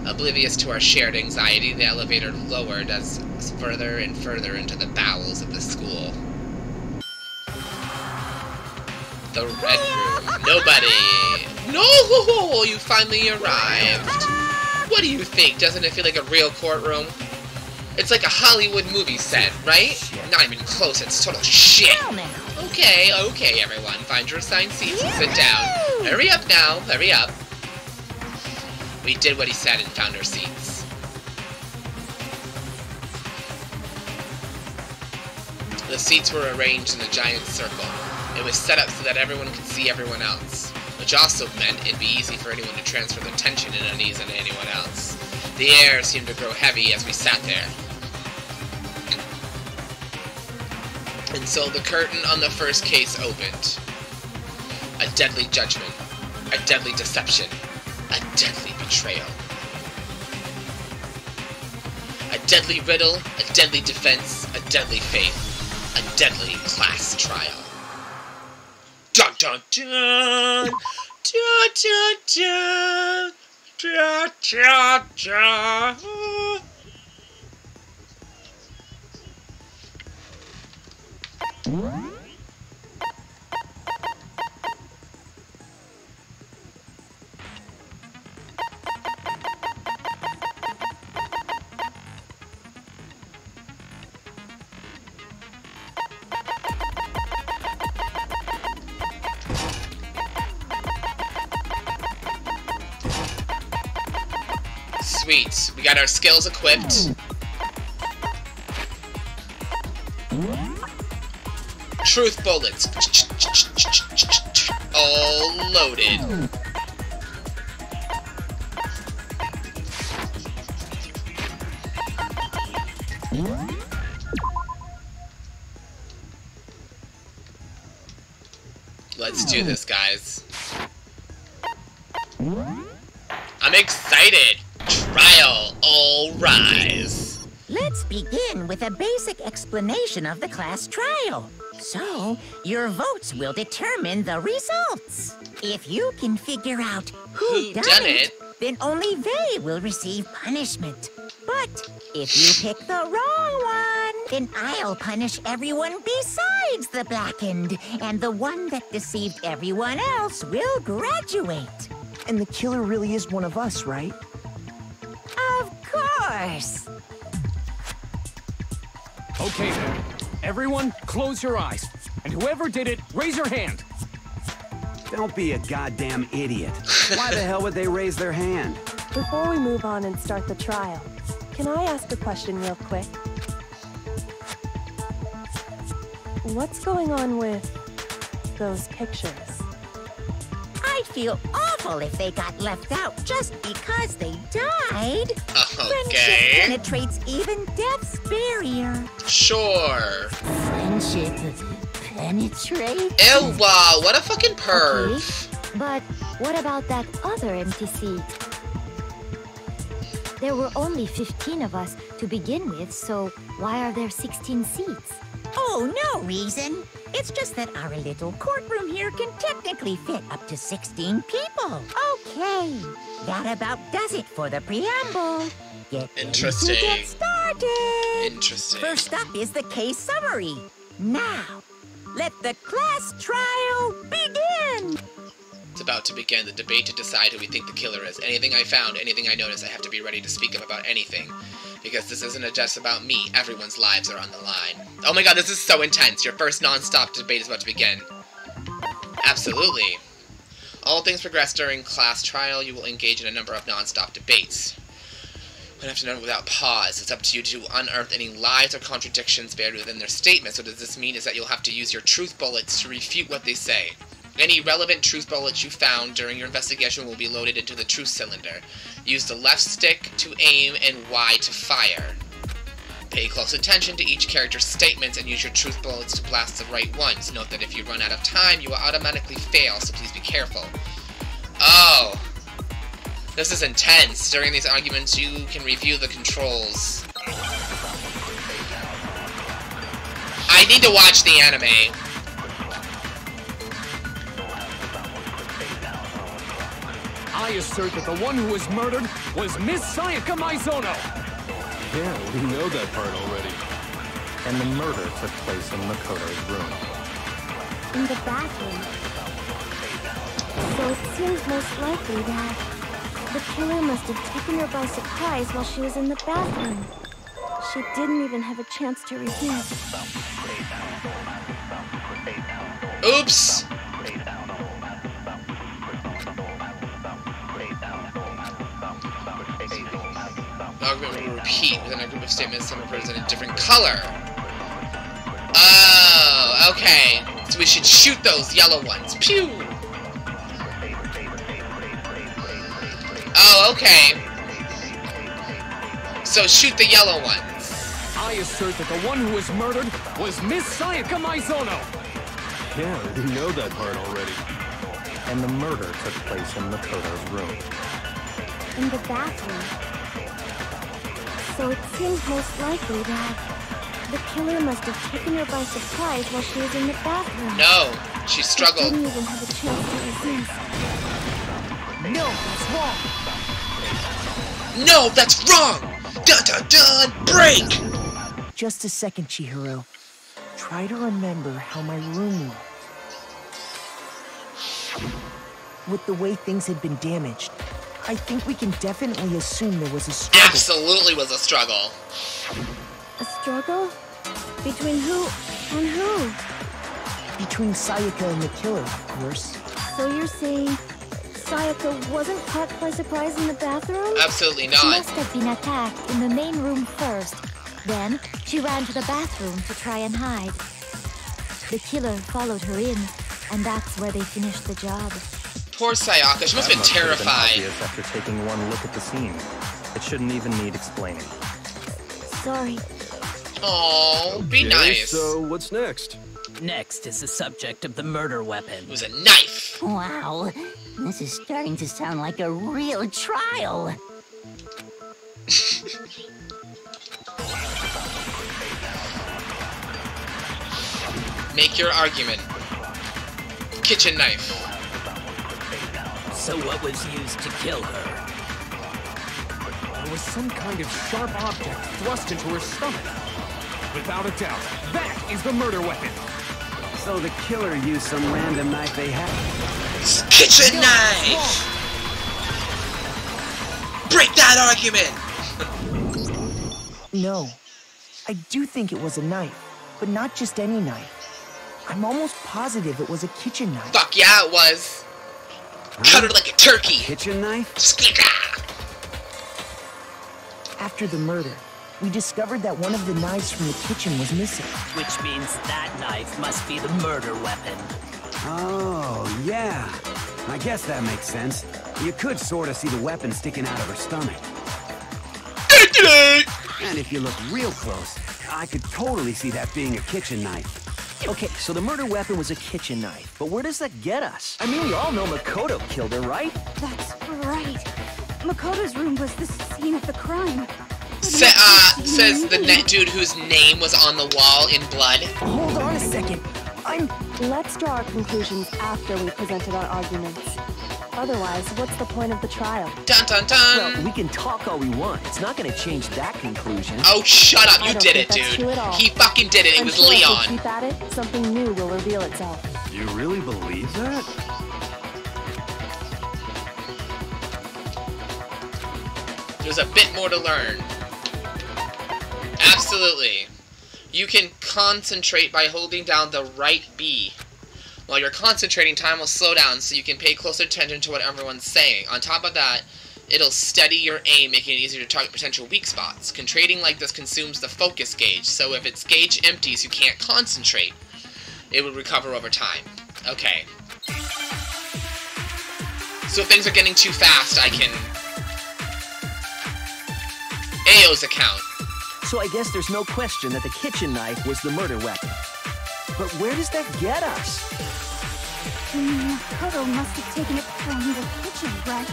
Oblivious to our shared anxiety, the elevator lowered us further and further into the bowels of the school. The red room. Nobody! No! You finally arrived! What do you think? Doesn't it feel like a real courtroom? It's like a Hollywood movie set, right? Not even close, it's total shit! Okay, everyone. Find your assigned seats and sit down. Hurry up now, hurry up. We did what he said and found our seats. The seats were arranged in a giant circle. It was set up so that everyone could see everyone else, which also meant it'd be easy for anyone to transfer their tension and unease onto anyone else. The air seemed to grow heavy as we sat there. And so the curtain on the first case opened. A deadly judgment, a deadly deception, a deadly betrayal. A deadly riddle, a deadly defense, a deadly faith, a deadly class trial. Dun dun dun! Dun dun dun! Dun dun dun! Sweet. We got our skills equipped. Truth bullets. All loaded. Let's do this, guys. I'm excited! Trial, all rise! Let's begin with a basic explanation of the class trial. So, your votes will determine the results. If you can figure out who done it, then only they will receive punishment. But if you pick the wrong one, then I'll punish everyone besides the blackened, and the one that deceived everyone else will graduate. And the killer really is one of us, right? Of course. Okay then. Everyone, close your eyes. And whoever did it, raise your hand. Don't be a goddamn idiot. Why the hell would they raise their hand? Before we move on and start the trial, can I ask a question real quick? What's going on with those pictures? I'd feel awful if they got left out just because they died. Okay. Friendship penetrates even death's barrier. Sure. Friendship penetrate? Ew, wow, what a fucking perv. Okay, but what about that other empty seat? There were only 15 of us to begin with, so why are there 16 seats? Oh, no reason. It's just that our little courtroom here can technically fit up to 16 people. Okay, that about does it for the preamble. Get ready Interesting. to get started. Interesting. First up is the case summary. Now, let the class trial begin. It's about to begin the debate to decide who we think the killer is. Anything I found, anything I noticed, I have to be ready to speak up about anything. Because this isn't just about me, everyone's lives are on the line. Oh my god, this is so intense. Your first non-stop debate is about to begin. Absolutely. All things progress during class trial, you will engage in a number of non-stop debates. One have to know without pause. It's up to you to unearth any lies or contradictions buried within their statements. What does this mean is that you'll have to use your truth bullets to refute what they say. Any relevant truth bullets you found during your investigation will be loaded into the truth cylinder. Use the left stick to aim and Y to fire. Pay close attention to each character's statements and use your truth bullets to blast the right ones. Note that if you run out of time, you will automatically fail, so please be careful. Oh. This is intense. During these arguments, you can review the controls. I need to watch the anime. I assert that the one who was murdered was Miss Sayaka Maizono. Yeah, we know that part already. And the murder took place in Makoto's room. In the bathroom. So it seems most likely that the killer must have taken her by surprise while she was in the bathroom. She didn't even have a chance to resist. Oops! Argument will repeat within a group of statements some represent a different color. Oh, okay. So we should shoot those yellow ones. Pew! Oh, okay. So shoot the yellow ones. I assert that the one who was murdered was Miss Sayaka Maizono. Yeah, we know that part already. And the murder took place in Makoto's room. In the bathroom. So it seems most likely that the killer must have taken her by surprise while she was in the bathroom. No, she struggled. She didn't even have a chance to resist. No, that's wrong. No, that's wrong! Dun dun dun! Break! Just a second, Chihiro. Try to remember how my room looked. With the way things had been damaged, I think we can definitely assume there was a struggle. Absolutely was a struggle. A struggle? Between who and who? Between Sayaka and the killer, of course. So you're saying Sayaka wasn't caught by surprise in the bathroom? Absolutely She not. must have been attacked in the main room first. Then, she ran to the bathroom to try and hide. The killer followed her in, and that's where they finished the job. Poor Sayaka, she must have been terrified. Obvious after taking one look at the scene. It shouldn't even need explaining. Sorry. Oh, be nice. So what's next? Next is the subject of the murder weapon. It was a knife. Wow, this is starting to sound like a real trial. Make your argument. Kitchen knife. So what was used to kill her? There was some kind of sharp object thrust into her stomach. Without a doubt, that is the murder weapon. So the killer used some random knife they had. Kitchen knife! Break that argument! No. I do think it was a knife, but not just any knife. I'm almost positive it was a kitchen knife. Fuck yeah, it was. Cut her like a turkey. Kitchen knife? After the murder, we discovered that one of the knives from the kitchen was missing. Which means that knife must be the murder weapon. Oh, yeah. I guess that makes sense. You could sort of see the weapon sticking out of her stomach. And if you look real close, I could totally see that being a kitchen knife. Okay, so the murder weapon was a kitchen knife, but where does that get us? I mean, we all know Makoto killed her, right? That's right. Makoto's room was the scene of the crime. Says the net dude whose name was on the wall in blood. Hold on a second. Let's draw our conclusions after we presented our arguments. Otherwise, what's the point of the trial? Dun dun dun! Well, we can talk all we want. It's not going to change that conclusion. Oh, shut up! You did it, dude. He fucking did it. It was Leon. If we keep at it, something new will reveal itself. You really believe that? There's a bit more to learn. Absolutely. You can concentrate by holding down the right B. While you're concentrating, time will slow down so you can pay closer attention to what everyone's saying. On top of that, It'll steady your aim, making it easier to target potential weak spots. Concentrating like this consumes the focus gauge, so if its gauge empties, you can't concentrate. It will recover over time. Okay. So if things are getting too fast, I can... Ao's account. So I guess there's no question that the kitchen knife was the murder weapon. But where does that get us? Makoto must have taken it from the kitchen, right?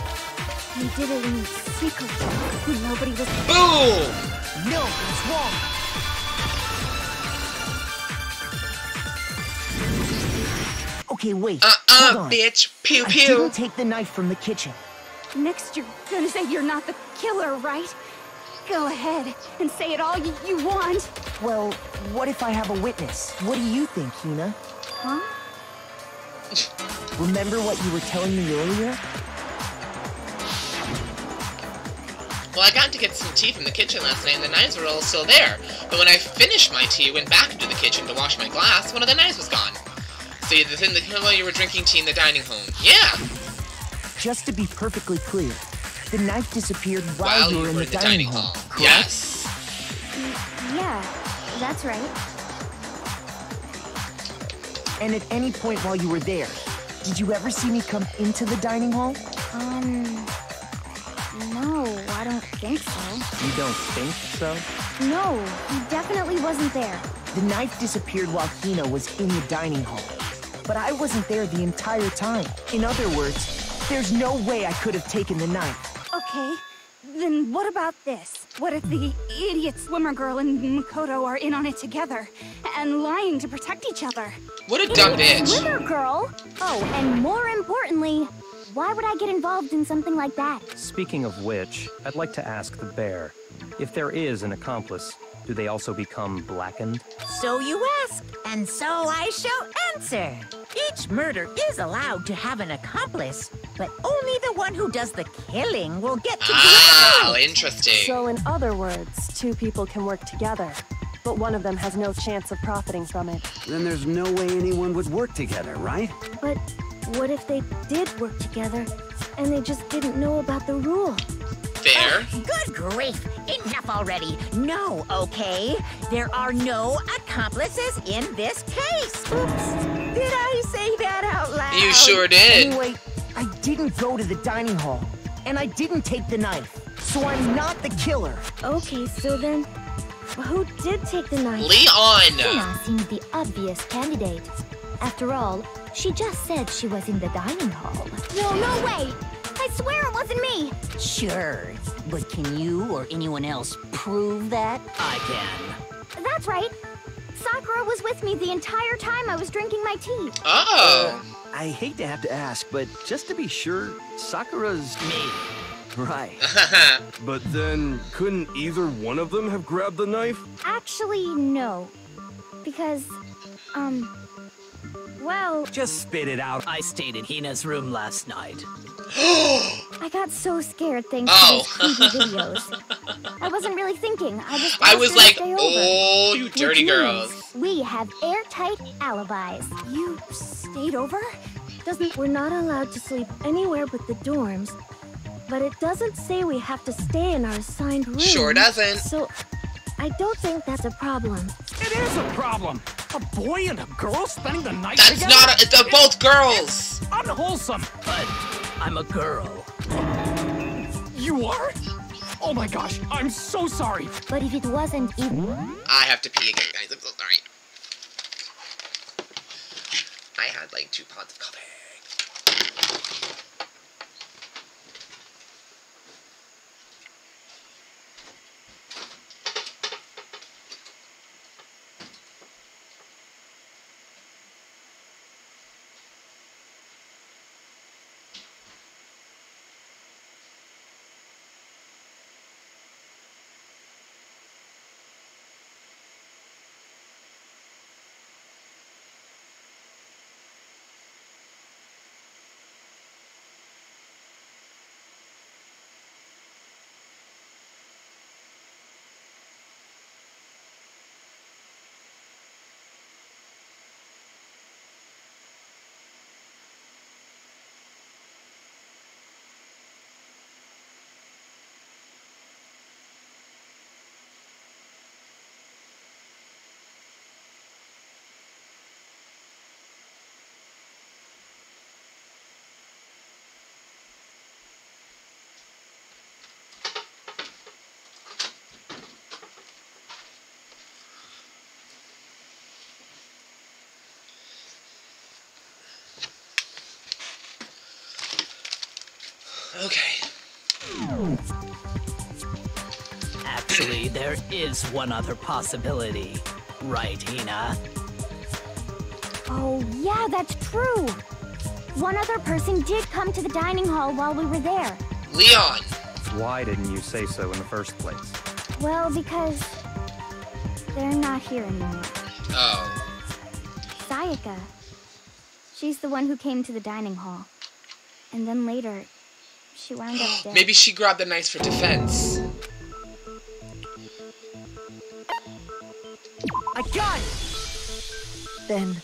He did it in secret when nobody was... Boom! No, it's wrong. Okay, wait. Hold on. Bitch. Pew, pew. I didn't take the knife from the kitchen. Next, you're gonna say you're not the killer, right? Go ahead and say it all you want. Well, what if I have a witness? What do you think, Hina? Huh? Remember what you were telling me earlier? Well, I got to get some tea from the kitchen last night, and the knives were all still there. But when I finished my tea, went back into the kitchen to wash my glass, one of the knives was gone. So while you were drinking tea in the dining hall. Yeah! Just to be perfectly clear, the knife disappeared while you were in the dining hall. Correct? Yes. Yeah, that's right. And at any point while you were there, did you ever see me come into the dining hall? No, I don't think so. You don't think so? No, he definitely wasn't there. The knife disappeared while Hina was in the dining hall. But I wasn't there the entire time. In other words, there's no way I could have taken the knife. Okay, then what about this? What if the idiot swimmer girl and Makoto are in on it together and lying to protect each other? What a dumb bitch. Swimmer girl? Oh, and more importantly, why would I get involved in something like that? Speaking of which, I'd like to ask the bear, if there is an accomplice, do they also become blackened? So you ask, and so I shall answer. Each murder is allowed to have an accomplice, but only the one who does the killing will get to Oh, interesting. So in other words, two people can work together, but one of them has no chance of profiting from it. Then there's no way anyone would work together, right? But what if they did work together, and they just didn't know about the rule? Fair. Good grief! Enough already! No, okay? There are no accomplices in this case! Oops! Did I say that out loud? You sure did. Anyway, I didn't go to the dining hall, and I didn't take the knife, so I'm not the killer. Okay, so then, who did take the knife? Leon! Hina seems the obvious candidate. After all, she just said she was in the dining hall. No way! I swear it wasn't me! Sure, but can you or anyone else prove that? I can. That's right. Sakura was with me the entire time I was drinking my tea. Oh! I hate to have to ask, but just to be sure, Sakura's... Me. Right. But then, couldn't either one of them have grabbed the knife? Actually, no. Because, well... Just spit it out. I stayed in Hina's room last night. I got so scared thanks to those creepy videos. I wasn't really thinking. I was like, oh, you dirty girls. We have airtight alibis. You stayed over? We're not allowed to sleep anywhere but the dorms. But it doesn't say we have to stay in our assigned room. Sure doesn't. So, I don't think that's a problem. It is a problem. A boy and a girl spending the night That's together? not they're both girls. It's unwholesome. But I'm a girl. You are? Oh my gosh, I'm so sorry. But if it wasn't even... I have to pee again, guys. I'm so sorry. I had like 2 pots of coffee. Okay. Actually, there is one other possibility. Right, Hina? Oh, yeah, that's true. One other person did come to the dining hall while we were there. Leon! Why didn't you say so in the first place? Well, because they're not here anymore. Oh. Sayaka. She's the one who came to the dining hall. And then later, she wound up dead. Maybe she grabbed the knife for defense. I got it! Then,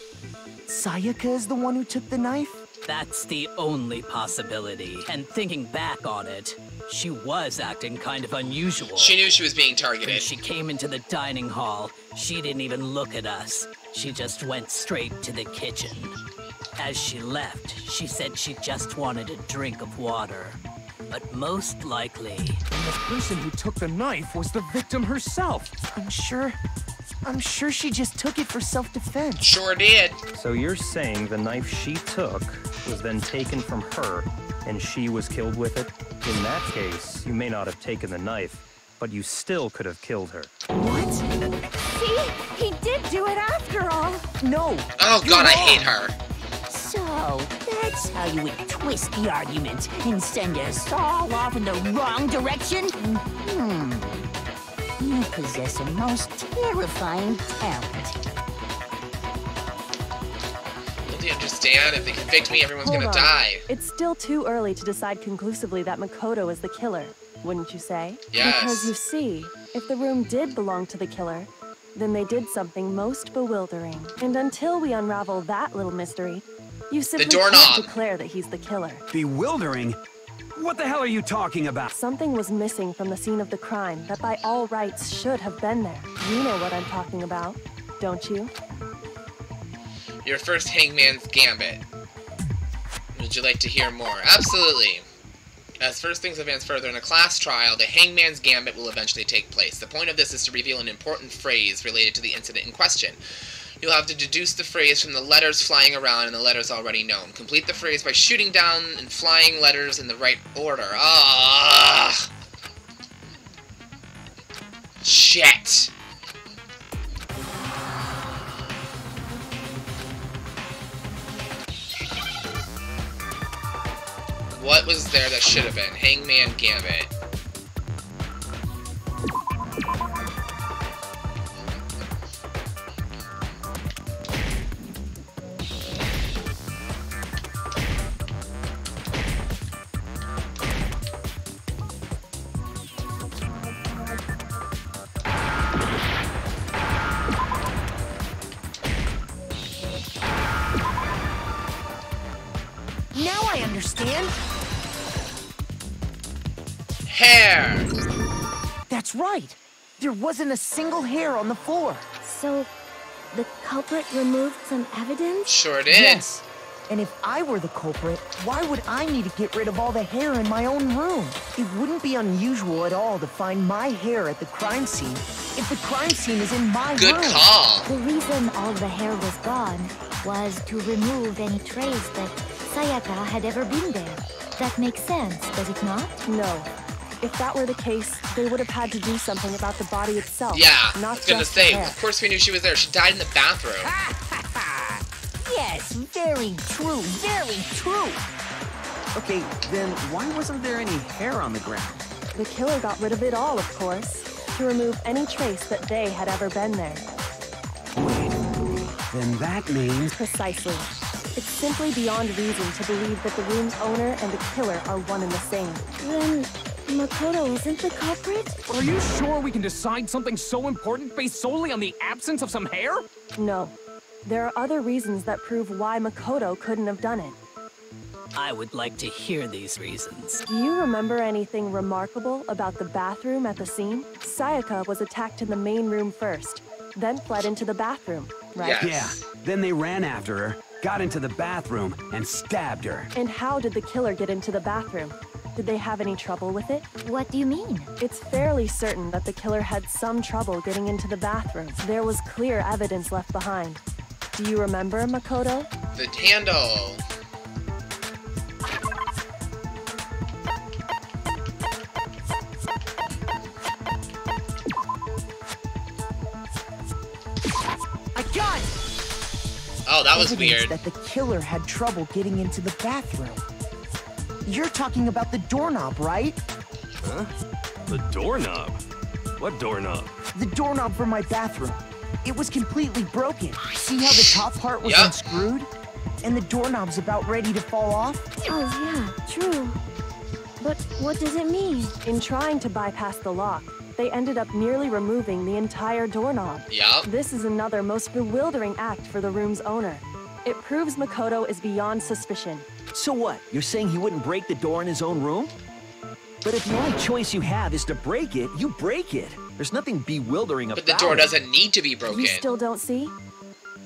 Sayaka is the one who took the knife? That's the only possibility. And thinking back on it, she was acting kind of unusual. She knew she was being targeted. When she came into the dining hall, she didn't even look at us. She just went straight to the kitchen. As she left, she said she just wanted a drink of water. But most likely... And the person who took the knife was the victim herself. I'm sure she just took it for self-defense. Sure did. So you're saying the knife she took was then taken from her, and she was killed with it? In that case, you may not have taken the knife, but you still could have killed her. What? See? He did do it after all. No. Oh god, I hate her. So, that's how you would twist the argument and send us all off in the wrong direction? You possess a most terrifying talent. Don't you understand? If they convict me, everyone's Hold gonna on. die. It's still too early to decide conclusively that Makoto is the killer, wouldn't you say? Yes. Because you see, if the room did belong to the killer, then they did something most bewildering. And until we unravel that little mystery, you simply doorknob. can't declare that he's the killer. Bewildering? What the hell are you talking about? Something was missing from the scene of the crime that by all rights should have been there. You know what I'm talking about, don't you? Your first Hangman's Gambit. Would you like to hear more? Absolutely. As first things advance further in a class trial, the Hangman's Gambit will eventually take place. The point of this is to reveal an important phrase related to the incident in question. You'll have to deduce the phrase from the letters flying around and the letters already known. Complete the phrase by shooting down and flying letters in the right order. Ah! Shit! What was there that should have been? Hangman Gambit. Now I understand. Hair! That's right. There wasn't a single hair on the floor. So, the culprit removed some evidence? Sure did. Yes. And if I were the culprit, why would I need to get rid of all the hair in my own room? It wouldn't be unusual at all to find my hair at the crime scene if the crime scene is in my room. Good call. The reason all the hair was gone was to remove any trace that Sayaka had ever been there. That makes sense, does it not? No. If that were the case, they would have had to do something about the body itself. Yeah, I not was gonna just the say, hair. of course we knew she was there. She died in the bathroom. Yes, very true, very true. Okay, then why wasn't there any hair on the ground? The killer got rid of it all, of course, to remove any trace that they had ever been there. Wait, then that means... Precisely. It's simply beyond reason to believe that the room's owner and the killer are one and the same. Then Makoto isn't the culprit? Are you sure we can decide something so important based solely on the absence of some hair? No. There are other reasons that prove why Makoto couldn't have done it. I would like to hear these reasons. Do you remember anything remarkable about the bathroom at the scene? Sayaka was attacked in the main room first, then fled into the bathroom, right? Yes. Yeah, then they ran after her, got into the bathroom, and stabbed her. And how did the killer get into the bathroom? Did they have any trouble with it? What do you mean? It's fairly certain that the killer had some trouble getting into the bathroom. There was clear evidence left behind. Do you remember, Makoto? The handle. Oh, that was Evidence weird. that the killer had trouble getting into the bathroom. You're talking about the doorknob, right? Huh? The doorknob? What doorknob? The doorknob for my bathroom. It was completely broken. See how the top part was unscrewed? And the doorknob's about ready to fall off? Oh, yeah, true. But what does it mean? In trying to bypass the lock, they ended up nearly removing the entire doorknob. Yup. This is another most bewildering act for the room's owner. It proves Makoto is beyond suspicion. So what? You're saying he wouldn't break the door in his own room? But if the only choice you have is to break it, you break it. There's nothing bewildering about it. But the door doesn't need to be broken. You still don't see?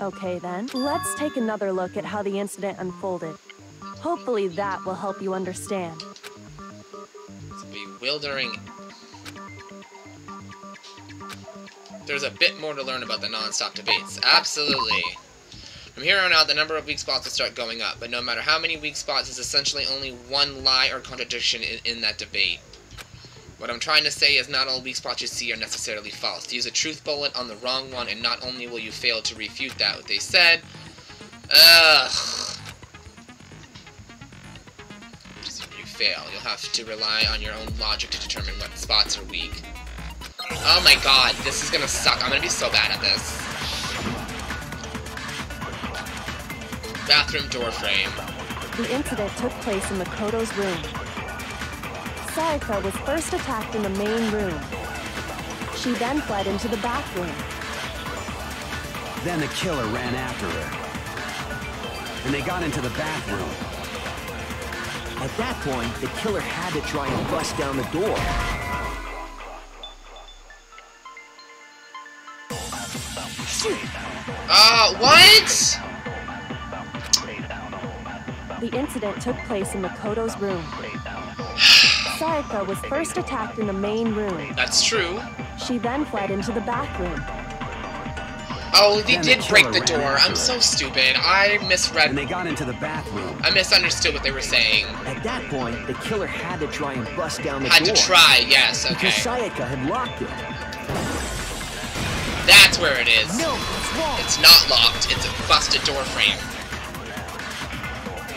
Okay then, let's take another look at how the incident unfolded. Hopefully that will help you understand. It's bewildering. There's a bit more to learn about the non-stop debates. Absolutely. From here on out, the number of weak spots will start going up, but no matter how many weak spots, there's essentially only one lie or contradiction in that debate. What I'm trying to say is not all weak spots you see are necessarily false. Use a truth bullet on the wrong one, and not only will you fail to refute that what they said, you fail. You'll have to rely on your own logic to determine what spots are weak. Oh my god, this is gonna suck. I'm gonna be so bad at this. Bathroom door frame. The incident took place in Makoto's room. Sayaka was first attacked in the main room. She then fled into the bathroom. Then the killer ran after her. And they got into the bathroom. At that point, the killer had to try and bust down the door. What? The incident took place in Makoto's room. Sayaka was first attacked in the main room. That's true. She then fled into the bathroom. Oh, they did break the door. I'm so stupid. I misread. And they got into the bathroom. I misunderstood what they were saying. At that point, the killer had to try and bust down the door. Had to try, yes, okay. Because Sayaka had locked it. That's where it is. No, it's wrong. It's not locked. It's a busted door frame.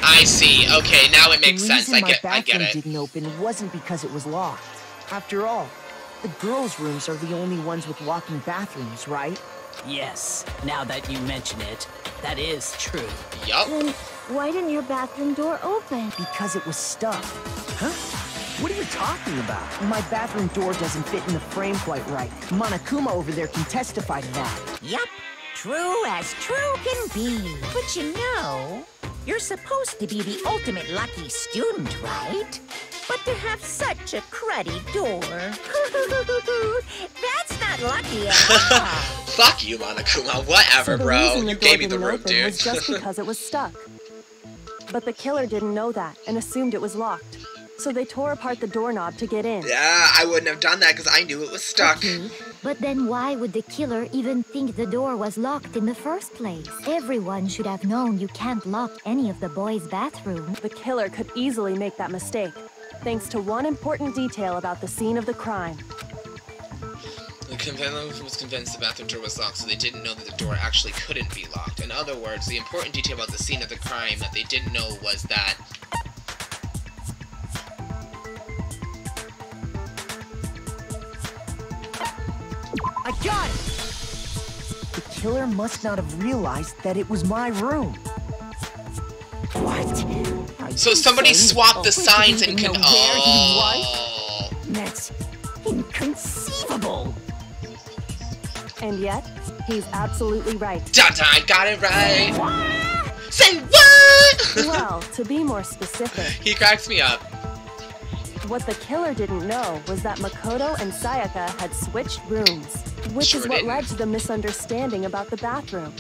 I see. Okay, now it makes sense. I get The reason my it. bathroom didn't open wasn't because it was locked. After all, the girls' rooms are the only ones with walking bathrooms, right? Yes, now that you mention it, that is true. Yup. Then why didn't your bathroom door open? Because it was stuck. Huh? What are you talking about? My bathroom door doesn't fit in the frame quite right. Monokuma over there can testify to that. Yup, true as true can be. But you know, you're supposed to be the ultimate lucky student, right? But to have such a cruddy door, that's not lucky at all. Fuck you, Monokuma. Whatever, So the bro. reason You the door gave me the didn't room, open dude. was just because it was stuck. But the killer didn't know that and assumed it was locked. So they tore apart the doorknob to get in. Yeah, I wouldn't have done that because I knew it was stuck. Okay, but then why would the killer even think the door was locked in the first place? Everyone should have known you can't lock any of the boys' bathrooms. The killer could easily make that mistake, thanks to one important detail about the scene of the crime. The convinced was convinced the bathroom door was locked, so they didn't know that the door actually couldn't be locked. In other words, the important detail about the scene of the crime that they didn't know was that I got it! The killer must not have realized that it was my room. What? so somebody swapped the signs and can. oh. That's inconceivable. And yet, he's absolutely right. Dada, I got it right. Say what? Well, to be more specific, He cracks me up. what the killer didn't know was that Makoto and Sayaka had switched rooms, which Sure is what didn't. led to the misunderstanding about the bathroom.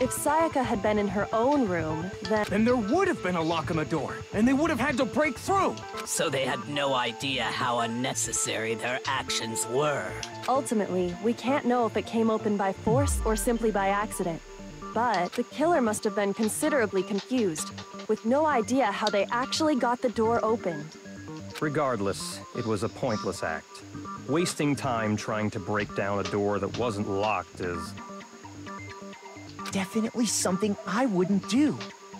If Sayaka had been in her own room, Then there would have been a lock on the door, and they would have had to break through. So they had no idea how unnecessary their actions were. ultimately, we can't know if it came open by force or simply by accident. But the killer must have been considerably confused, with no idea how they actually got the door opened. Regardless, it was a pointless act. Wasting time trying to break down a door that wasn't locked is... definitely something I wouldn't do,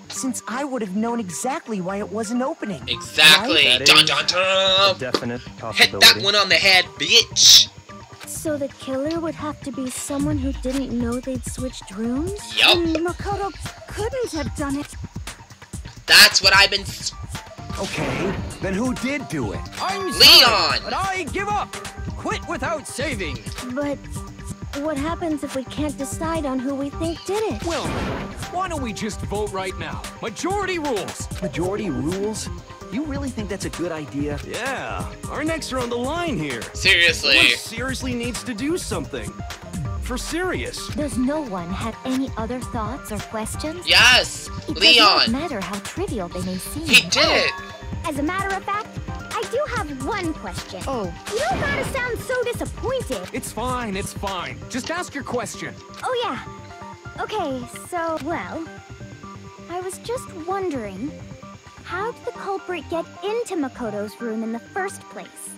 since I would have known exactly why it wasn't opening. Exactly. Right? Dun dun dun. Definite Hit that one on the head, bitch. So the killer would have to be someone who didn't know they'd switched rooms? Yup. Makoto couldn't have done it. That's what I've been... Okay, then who did do it? I'm Leon! sorry, but I give up. Quit without saving. But what happens if we can't decide on who we think did it? Well, why don't we just vote right now? Majority rules. Majority rules? You really think that's a good idea? Yeah, our necks are on the line here. Seriously. Someone seriously needs to do something. For serious. Does no one have any other thoughts or questions? Yes, It Leon. does not matter how trivial they may seem. He did it. As a matter of fact, I do have one question. Oh. You don't gotta sound so disappointed. It's fine, it's fine. Just ask your question. Oh yeah. Okay, so, well, I was just wondering, how did the culprit get into Makoto's room in the first place?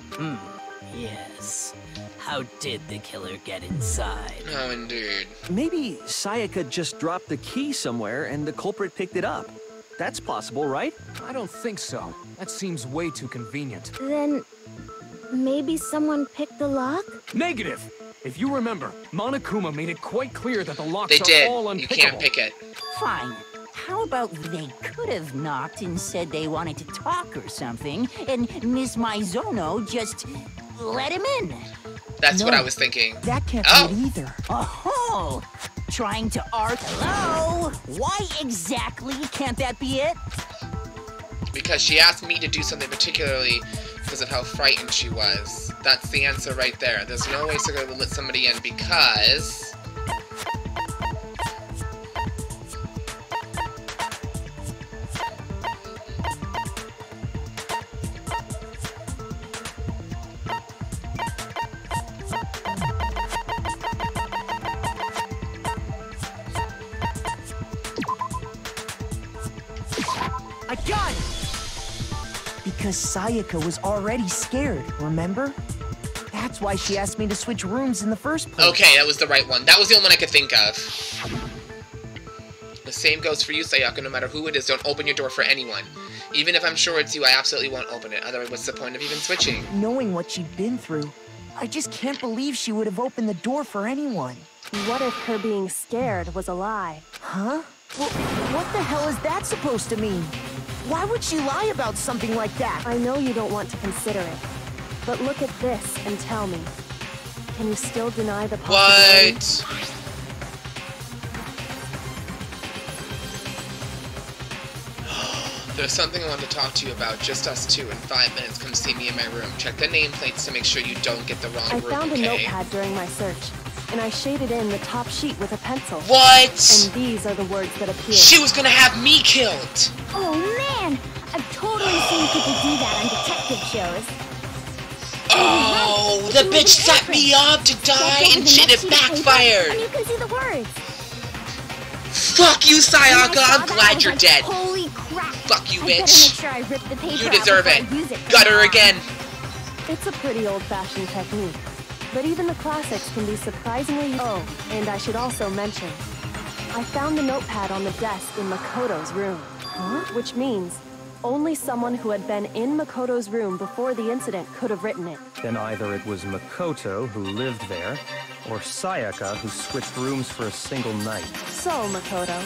Yes. How did the killer get inside? Oh, indeed. Maybe Sayaka just dropped the key somewhere and the culprit picked it up. That's possible, right? I don't think so. That seems way too convenient. Then maybe someone picked the lock? Negative! If you remember, Monokuma made it quite clear that the locks They did. are all unpickable. You can't pick it. Fine. How about they could have knocked and said they wanted to talk or something, and Miss Maizono just let him in? That's what I was thinking. That can't Oh. be it either. Oh, trying to Hello? Why exactly can't that be it? Because she asked me to do something particularly because of how frightened she was. That's the answer right there. There's no way to let somebody in because... I got it! Because Sayaka was already scared, remember? That's why she asked me to switch rooms in the first place. Okay, that was the right one. That was the only one I could think of. The same goes for you, Sayaka. No matter who it is, don't open your door for anyone. Even if I'm sure it's you, I absolutely won't open it. Otherwise, what's the point of even switching? Knowing what she'd been through, I just can't believe she would have opened the door for anyone. What if her being scared was a lie? Huh? Well, what the hell is that supposed to mean? Why would she lie about something like that? I know you don't want to consider it, but look at this and tell me. Can you still deny the possibility? What? There's something I want to talk to you about, just us two, in 5 minutes. Come see me in my room. Check the nameplates to make sure you don't get the wrong I room, found a okay? notepad during my search, and I shaded in the top sheet with a pencil. What? And these are the words that appear. She was gonna have me killed! Oh man! I've totally seen people do that on detective shows. Oh, the bitch set me up to die and shit, it backfired! And you can see the words. Fuck you, Sayaka! I'm glad you're dead. Holy crap! Fuck you, I better make bitch! sure I rip the paper You out deserve before it. I use it. Got her again. It's a pretty old-fashioned technique, but even the classics can be surprisingly... Oh, and I should also mention, I found the notepad on the desk in Makoto's room. Huh? Which means only someone who had been in Makoto's room before the incident could have written it. Then either it was Makoto who lived there, or Sayaka who switched rooms for a single night. So, Makoto,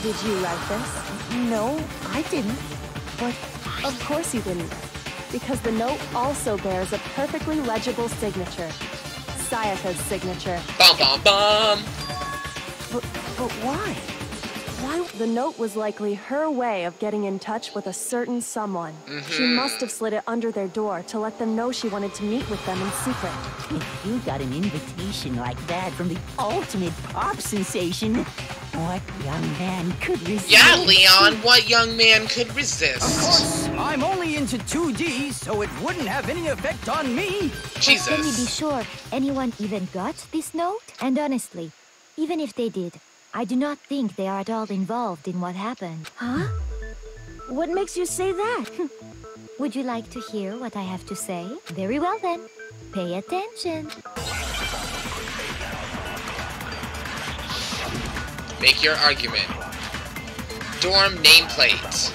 did you write this? No, I didn't. But of course you didn't, because the note also bears a perfectly legible signature. Sayaka's signature. Bum bum bum! But why? Why? The note was likely her way of getting in touch with a certain someone. She must have slid it under their door to let them know she wanted to meet with them in secret. If you got an invitation like that from the ultimate pop sensation, what young man could resist? Yeah, Leon, what young man could resist? Of course, I'm only into 2D, so it wouldn't have any effect on me. Jesus. But can we be sure anyone even got this note? And honestly, even if they did, I do not think they are at all involved in what happened. Huh? What makes you say that? Would you like to hear what I have to say? Very well then. Pay attention. Make your argument. Dorm nameplate.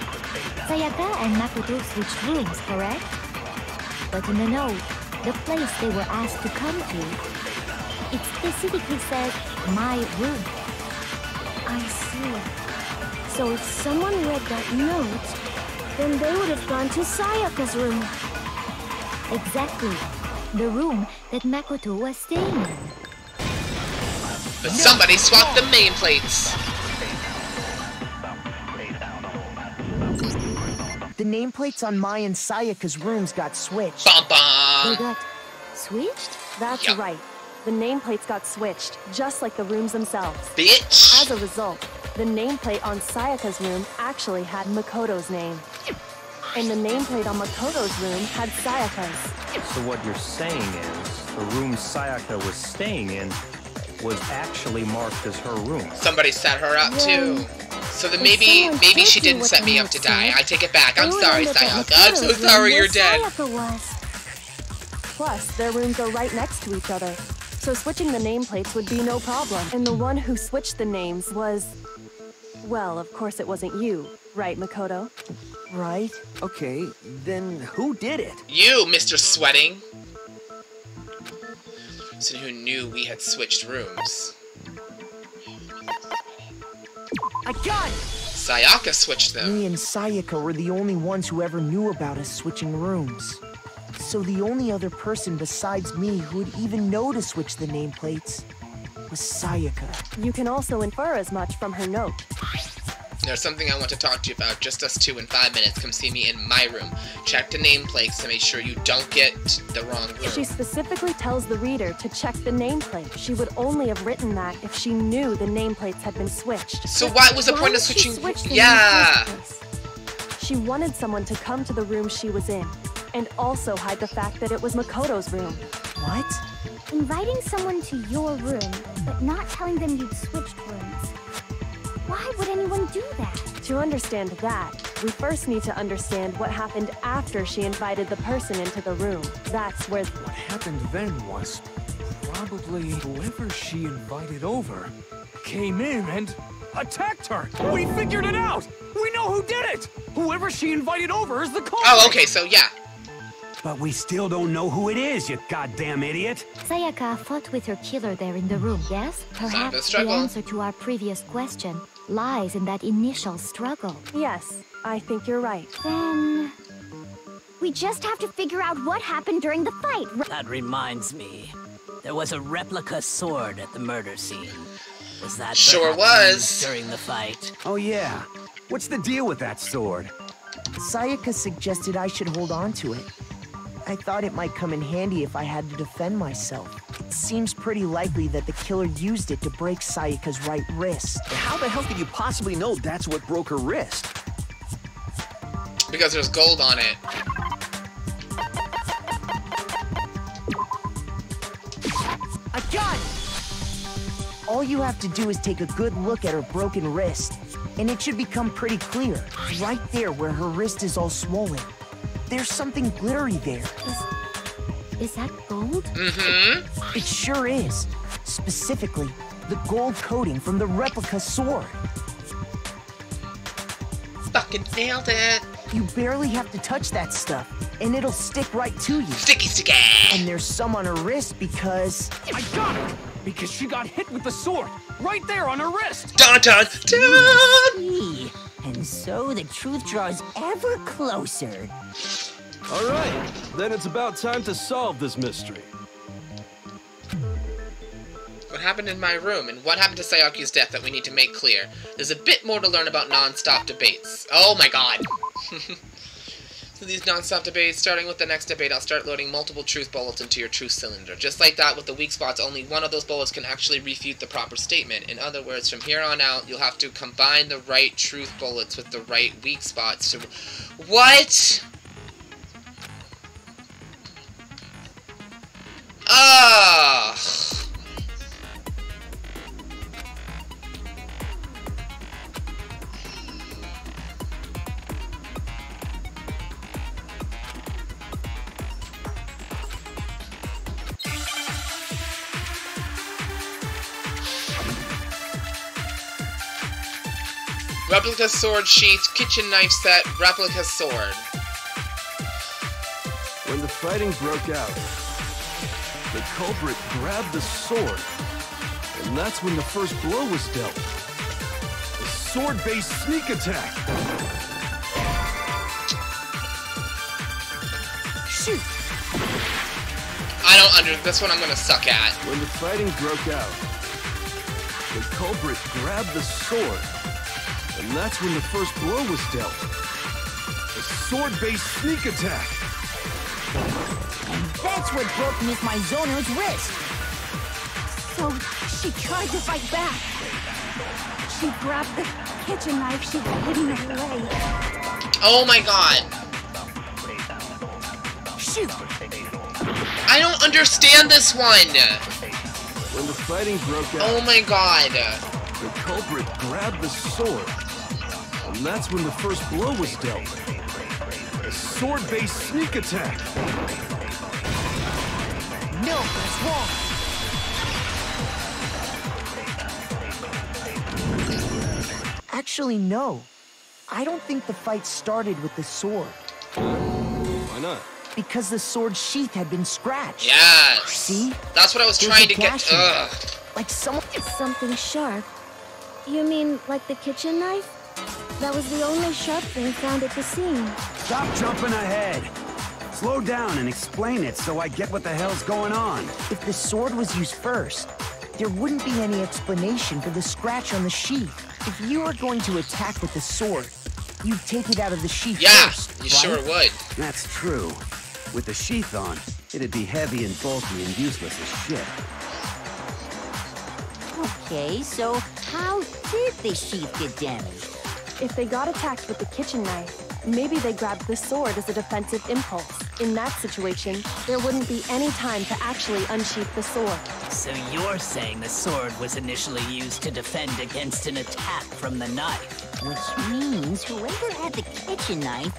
Sayaka and Makoto switched rooms, correct? But in the note, the place they were asked to come to, it specifically said, my room. I see. So if someone read that note, then they would have gone to Sayaka's room. Exactly. The room that Makoto was staying in. But somebody swapped the nameplates. The nameplates on my and Sayaka's rooms got switched. Bum bum. They got switched? That's right. The nameplates got switched, just like the rooms themselves. Bitch! As a result, the nameplate on Sayaka's room actually had Makoto's name. And the nameplate on Makoto's room had Sayaka's. So what you're saying is, the room Sayaka was staying in was actually marked as her room. Somebody set her up too. So then maybe she didn't set me up to die. I take it back. I'm sorry, Sayaka. I'm so sorry you're dead. Plus, their rooms are right next to each other. So switching the nameplates would be no problem. And the one who switched the names was... Well, of course it wasn't you, right, Makoto? Right. Okay, then who did it? You, Mr. Sweating. So who knew we had switched rooms? I got it! Sayaka switched them. Me and Sayaka were the only ones who ever knew about us switching rooms. So the only other person besides me who would even know to switch the nameplates was Sayaka. You can also infer as much from her note. There's something I want to talk to you about. Just us two in 5 minutes. Come see me in my room. Check the nameplates to make sure you don't get the wrong room. She specifically tells the reader to check the nameplate. She would only have written that if she knew the nameplates had been switched. So what was the point of switching? Yeah! She wanted someone to come to the room she was in, and also hide the fact that it was Makoto's room. What? Inviting someone to your room, but not telling them you'd switched rooms. Why would anyone do that? To understand that, we first need to understand what happened after she invited the person into the room. That's where... What happened then was probably whoever she invited over came in and attacked her. We figured it out. We know who did it. Whoever she invited over is the culprit. Oh, okay, so yeah. But we still don't know who it is, you goddamn idiot. Sayaka fought with her killer there in the room, yes? Perhaps the answer to our previous question lies in that initial struggle. Yes, I think you're right. Then... we just have to figure out what happened during the fight. That reminds me. There was a replica sword at the murder scene. Was that sure was during the fight? Oh yeah. What's the deal with that sword? Sayaka suggested I should hold on to it. I thought it might come in handy if I had to defend myself. It seems pretty likely that the killer used it to break Sayaka's right wrist. How the hell could you possibly know that's what broke her wrist? Because there's gold on it. I got it! All you have to do is take a good look at her broken wrist, and it should become pretty clear. Right there where her wrist is all swollen. There's something glittery there. Is that gold? Mm-hmm. It sure is. Specifically, the gold coating from the Replica Sword. Fucking nailed it. You barely have to touch that stuff, and it'll stick right to you. Sticky sticky. And there's some on her wrist because... I got it! Because she got hit with the sword, right there on her wrist! Dun dun dun! And so the truth draws ever closer. All right, then it's about time to solve this mystery. What happened in my room, and what happened to Sayaka's death that we need to make clear? There's a bit more to learn about non-stop debates. Oh my god! So these non-stop debates, starting with the next debate, I'll start loading multiple truth bullets into your truth cylinder. Just like that, with the weak spots, only one of those bullets can actually refute the proper statement. In other words, from here on out, you'll have to combine the right truth bullets with the right weak spots to... What?! Ugh! Replica sword sheath, kitchen knife set, replica sword. When the fighting broke out, the culprit grabbed the sword, and that's when the first blow was dealt. A sword-based sneak attack. Shoot! I don't this one I'm gonna suck at. When the fighting broke out, the culprit grabbed the sword, and that's when the first blow was dealt. A sword-based sneak attack. And that's what broke Miss Maizono's wrist. So she tried to fight back. She grabbed the kitchen knife she had hidden away. Oh my god. Shoot! I don't understand this one. When the fighting broke out, oh my god. The culprit grabbed the sword, and that's when the first blow was dealt. A sword-based sneak attack. No, that's wrong. Actually, no. I don't think the fight started with the sword. Why not? Because the sword sheath had been scratched. Yes. See? That's what I was trying to get. Ugh. Like someone. Something sharp. You mean like the kitchen knife? That was the only sharp thing found at the scene. Stop jumping ahead. Slow down and explain it so I get what the hell's going on. If the sword was used first, there wouldn't be any explanation for the scratch on the sheath. If you were going to attack with the sword, you'd take it out of the sheath first, you sure would. That's true. With the sheath on, it'd be heavy and bulky and useless as shit. Okay, so how did the sheath get damaged? If they got attacked with the kitchen knife, maybe they grabbed the sword as a defensive impulse. In that situation, there wouldn't be any time to actually unsheath the sword. So you're saying the sword was initially used to defend against an attack from the knife? Which means whoever had the kitchen knife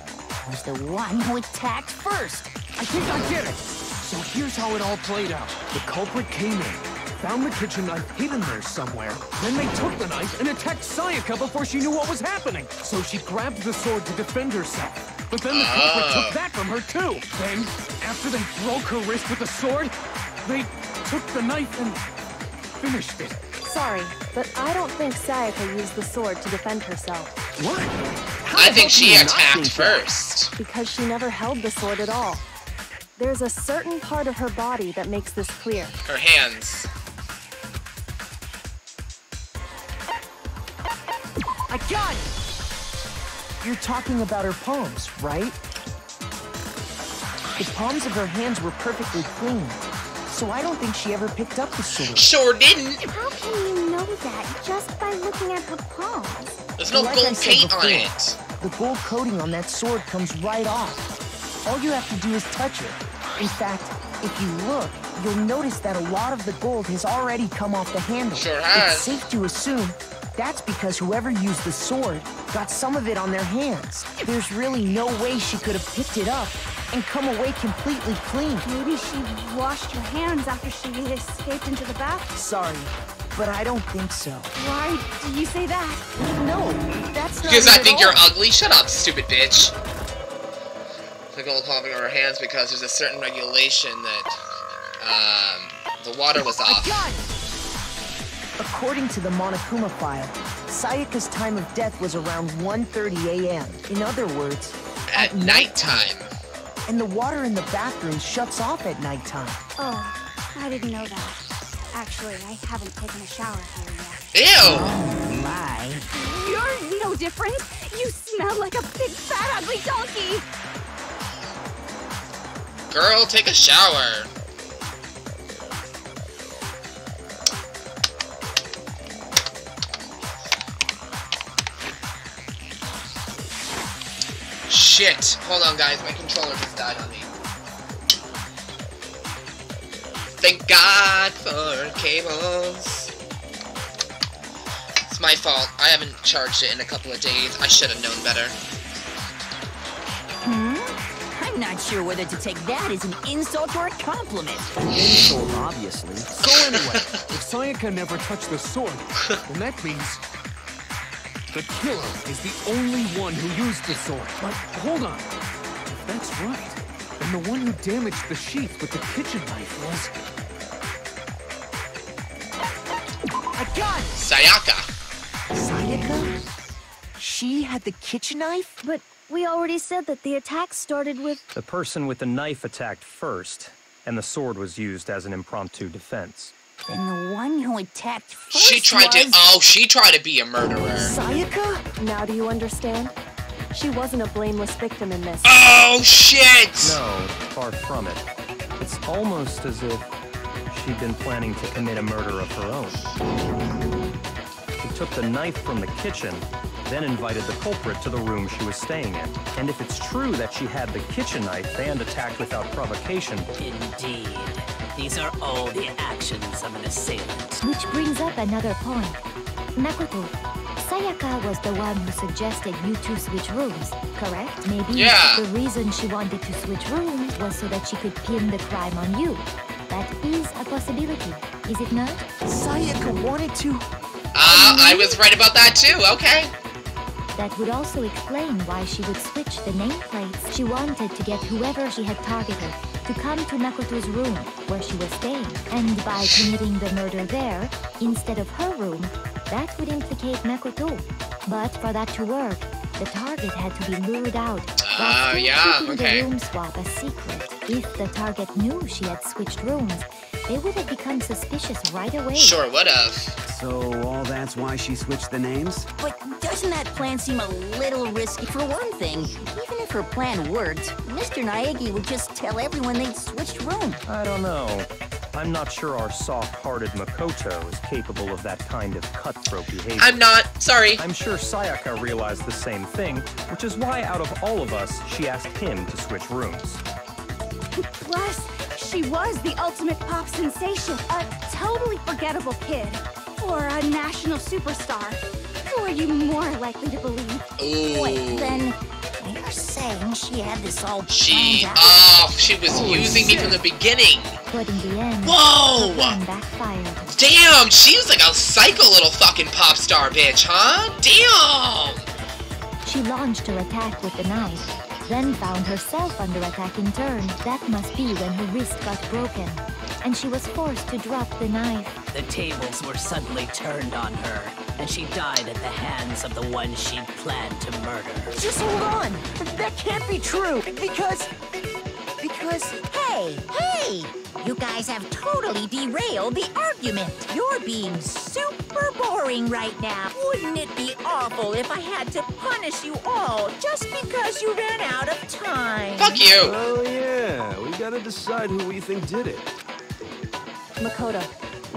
was the one who attacked first. I think I get it. So here's how it all played out. The culprit came in, found the kitchen knife hidden there somewhere. Then they took the knife and attacked Sayaka before she knew what was happening. So she grabbed the sword to defend herself. But then the culprit took that from her too. Then, after they broke her wrist with the sword, they took the knife and finished it. Sorry, but I don't think Sayaka used the sword to defend herself. What? I think she attacked first. Because she never held the sword at all. There's a certain part of her body that makes this clear. Her hands. I got it! You're talking about her palms, right? The palms of her hands were perfectly clean, so I don't think she ever picked up the sword. Sure didn't. How can you know that just by looking at her palms? There's no gold paint on it. The gold coating on that sword comes right off. All you have to do is touch it. In fact, if you look, you'll notice that a lot of the gold has already come off the handle. Sure has. It's safe to assume that's because whoever used the sword got some of it on their hands. There's really no way she could have picked it up and come away completely clean. Maybe she washed her hands after she escaped into the bathroom. Sorry, but I don't think so. Why do you say that? No, that's not Because I it think at you're all. ugly. Shut up, stupid bitch. The gold popping over her hands because there's a certain regulation that the water was off. According to the Monokuma file, Sayaka's time of death was around 1:30 a.m. In other words, at nighttime. And the water in the bathroom shuts off at nighttime. Oh, I didn't know that. Actually, I haven't taken a shower here yet. Ew! Oh my. You're no different. You smell like a big fat ugly donkey. Girl, take a shower. Shit. Hold on, guys. My controller just died on me. Thank God for cables. It's my fault. I haven't charged it in a couple of days. I should have known better. I'm not sure whether to take that as an insult or a compliment. Insult, obviously. So anyway, if Sayaka never touched the sword, then that means The killer is the only one who used the sword. But hold on. If that's right, then the one who damaged the sheath with the kitchen knife was... I got it! Sayaka. Sayaka? She had the kitchen knife? But we already said that the attack started with... The person with the knife attacked first, and the sword was used as an impromptu defense. Then the one who attacked first She tried to... Oh, she tried to be a murderer. Sayaka? Now do you understand? She wasn't a blameless victim in this. Oh, shit! No, far from it. It's almost as if she'd been planning to commit a murder of her own. She took the knife from the kitchen, then invited the culprit to the room she was staying in. And if it's true that she had the kitchen knife and attacked without provocation... Indeed. These are all the actions of an assailant. Which brings up another point. Makoto, Sayaka was the one who suggested you two switch rooms, correct? Maybe the reason she wanted to switch rooms was so that she could pin the crime on you. That is a possibility, is it not? Sayaka wanted to... I was right about that too, okay. That would also explain why she would switch the nameplates. She wanted to get whoever she had targeted to come to Makoto's room, where she was staying. And by committing the murder there, instead of her room, that would implicate Makoto. But for that to work, the target had to be lured out. Keeping the room swap a secret. If the target knew she had switched rooms, they would have become suspicious right away. Sure would have. So all that's why she switched the names? But doesn't that plan seem a little risky? For one thing, even if her plan worked, Mr. Naegi would just tell everyone they'd switched rooms. I don't know. I'm not sure our soft-hearted Makoto is capable of that kind of cutthroat behavior. I'm not. Sorry. I'm sure Sayaka realized the same thing, which is why out of all of us, she asked him to switch rooms. Plus, she was the ultimate pop sensation. A totally forgettable kid. Or a national superstar. Who are you more likely to believe? Ooh. Wait, then you're saying she had this all she was using me from the beginning. But in the end, whoa! Backfired. Damn, she was like a psycho little fucking pop star bitch, huh? Damn! She launched her attack with the knife, then found herself under attack in turn. That must be when her wrist got broken, and she was forced to drop the knife. The tables were suddenly turned on her, and she died at the hands of the one she'd planned to murder. Just hold on! That can't be true, because... Hey! You guys have totally derailed the argument. You're being super boring right now. Wouldn't it be awful if I had to punish you all just because you ran out of time? Fuck you! Oh yeah, we gotta decide who we think did it. Makoto,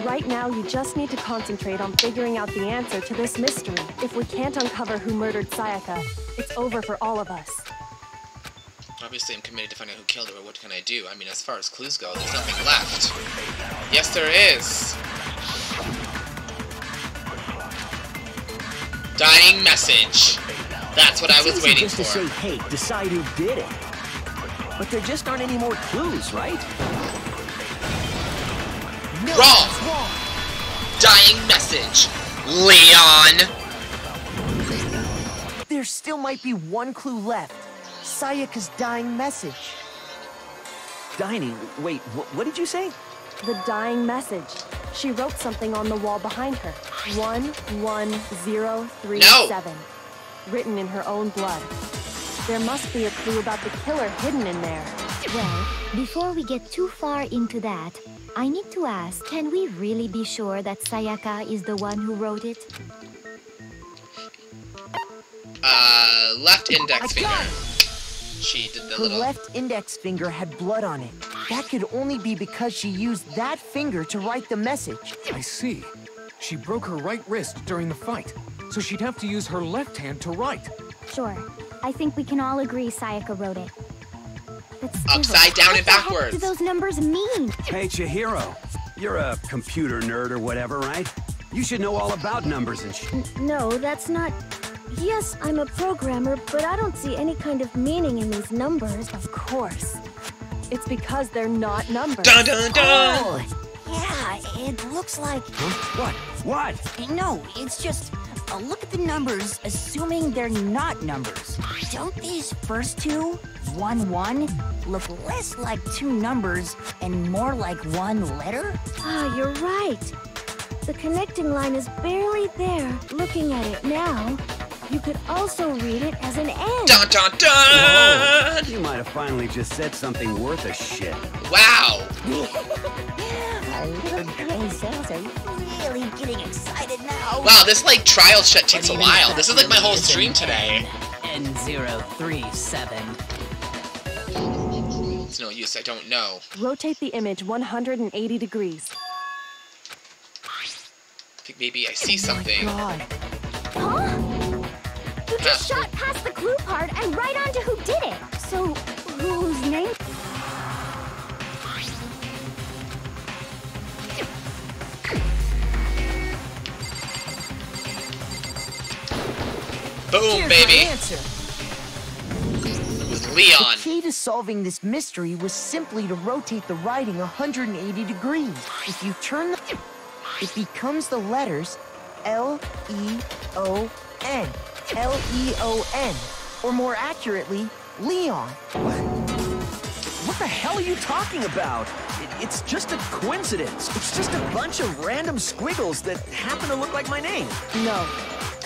right now you just need to concentrate on figuring out the answer to this mystery. If we can't uncover who murdered Sayaka, it's over for all of us. Obviously, I'm committed to finding out who killed her, but what can I do? I mean, as far as clues go, there's nothing left. Yes, there is. Dying message. That's what I was waiting for. Just to say, hey, decide who did it. But there just aren't any more clues, right? No, wrong. Dying message. Leon. There still might be one clue left. Sayaka's dying message. Dying? Wait, what did you say? The dying message. She wrote something on the wall behind her. 11037. No. Written in her own blood. There must be a clue about the killer hidden in there. Well, before we get too far into that, I need to ask, can we really be sure that Sayaka is the one who wrote it? Left index finger. She did the her little... left index finger had blood on it. That could only be because she used that finger to write the message. I see. She broke her right wrist during the fight, so she'd have to use her left hand to write. Sure. I think we can all agree Sayaka wrote it. But still, upside down and backwards. What do those numbers mean? Hey, Chihiro. You're a computer nerd or whatever, right? You should know all about numbers and shit. No, that's not... Yes, I'm a programmer, but I don't see any kind of meaning in these numbers. Of course. It's because they're not numbers. Dun dun dun! Oh, yeah, it looks like... Huh? What? No, it's just... look at the numbers, assuming they're not numbers. Don't these first two, 1, 1, look less like two numbers and more like one letter? Ah, you're right. The connecting line is barely there. Looking at it now, you could also read it as an N. Dun dun dun! Whoa, you might have finally just said something worth a shit. Wow! Our little gray cells are really getting excited now. Wow, this like trial shit takes a while. This is like my whole stream today. N037. It's no use, I don't know. Rotate the image 180 degrees. I think maybe I see something. God. Huh? You just shot past the clue part and right onto who did it. So, whose name? Boom, Here's baby! my answer. It was Leon. The key to solving this mystery was simply to rotate the writing 180 degrees. If you turn the... it becomes the letters L-E-O-N. L-E-O-N. Or more accurately, Leon. What the hell are you talking about? It's just a coincidence. It's just a bunch of random squiggles that happen to look like my name. No.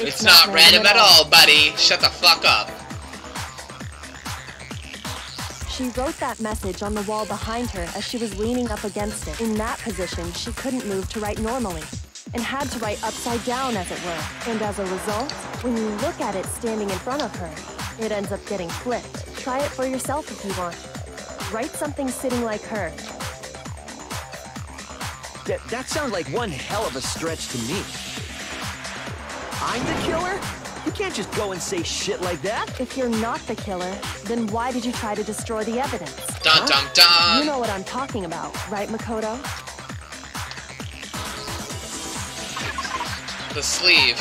It's not random at all, buddy. Shut the fuck up. She wrote that message on the wall behind her as she was leaning up against it. In that position, she couldn't move to write normally, and had to write upside down, as it were. And as a result, when you look at it standing in front of her, it ends up getting flipped. Try it for yourself if you want. Write something sitting like her. That sounds like one hell of a stretch to me. I'm the killer? You can't just go and say shit like that. If you're not the killer, then why did you try to destroy the evidence? Dun dun dun! You know what I'm talking about, right, Makoto? The sleeve.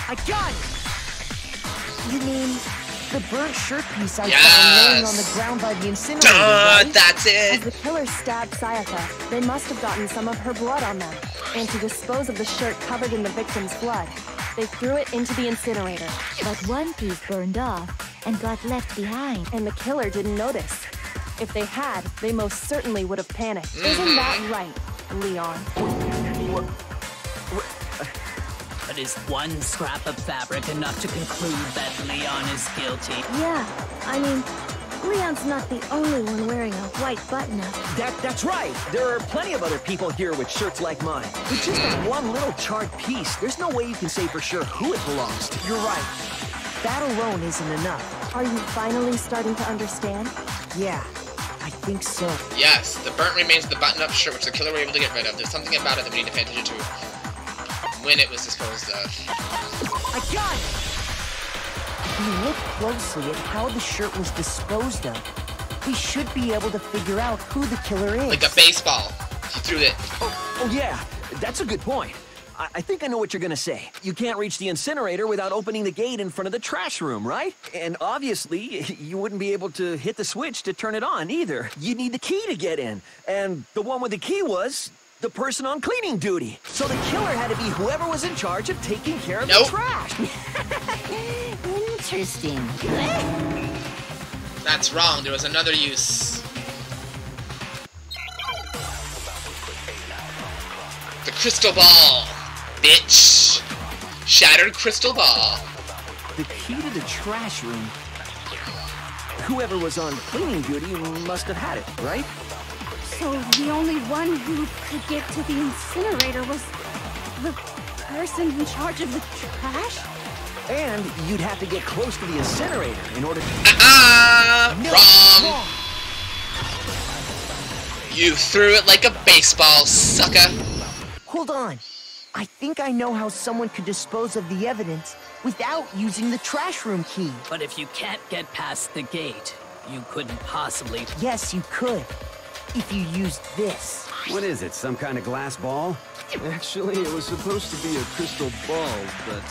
I got it! You mean the burnt shirt piece I Yes! found laying on the ground by the incinerator, Duh, right? that's As it! the killer stabbed Sayaka, they must have gotten some of her blood on them. And to dispose of the shirt covered in the victim's blood, they threw it into the incinerator. But one piece burned off and got left behind. And the killer didn't notice. If they had, they most certainly would have panicked. Isn't that right, Leon? But is one scrap of fabric enough to conclude that Leon is guilty? Yeah, I mean, Leon's not the only one wearing a white button-up. That's right. There are plenty of other people here with shirts like mine. It's just a one little charred piece. There's no way you can say for sure who it belongs to. You're right. That alone isn't enough. Are you finally starting to understand? Yeah, I think so. Yes, the burnt remains of the button-up shirt which the killer were able to get rid of. There's something about it that we need to pay attention to. When it was disposed of. I got it! If we look closely at how the shirt was disposed of, we should be able to figure out who the killer is. Like a baseball. He threw it. Oh yeah, that's a good point. I think I know what you're gonna say. You can't reach the incinerator without opening the gate in front of the trash room, right? And obviously, you wouldn't be able to hit the switch to turn it on either. You'd need the key to get in. And the one with the key was the person on cleaning duty. So the killer had to be whoever was in charge of taking care of the trash. Interesting. That's wrong. There was another use. The crystal ball, bitch. Shattered crystal ball. The key to the trash room. Whoever was on cleaning duty must have had it, right? So the only one who could get to the incinerator was the person in charge of the trash? And you'd have to get close to the incinerator in order to... No, wrong! You threw it like a baseball, sucker! Hold on. I think I know how someone could dispose of the evidence without using the trash room key. But if you can't get past the gate, you couldn't possibly... Yes, you could. If you used this. What is it, some kind of glass ball? Actually, it was supposed to be a crystal ball, but,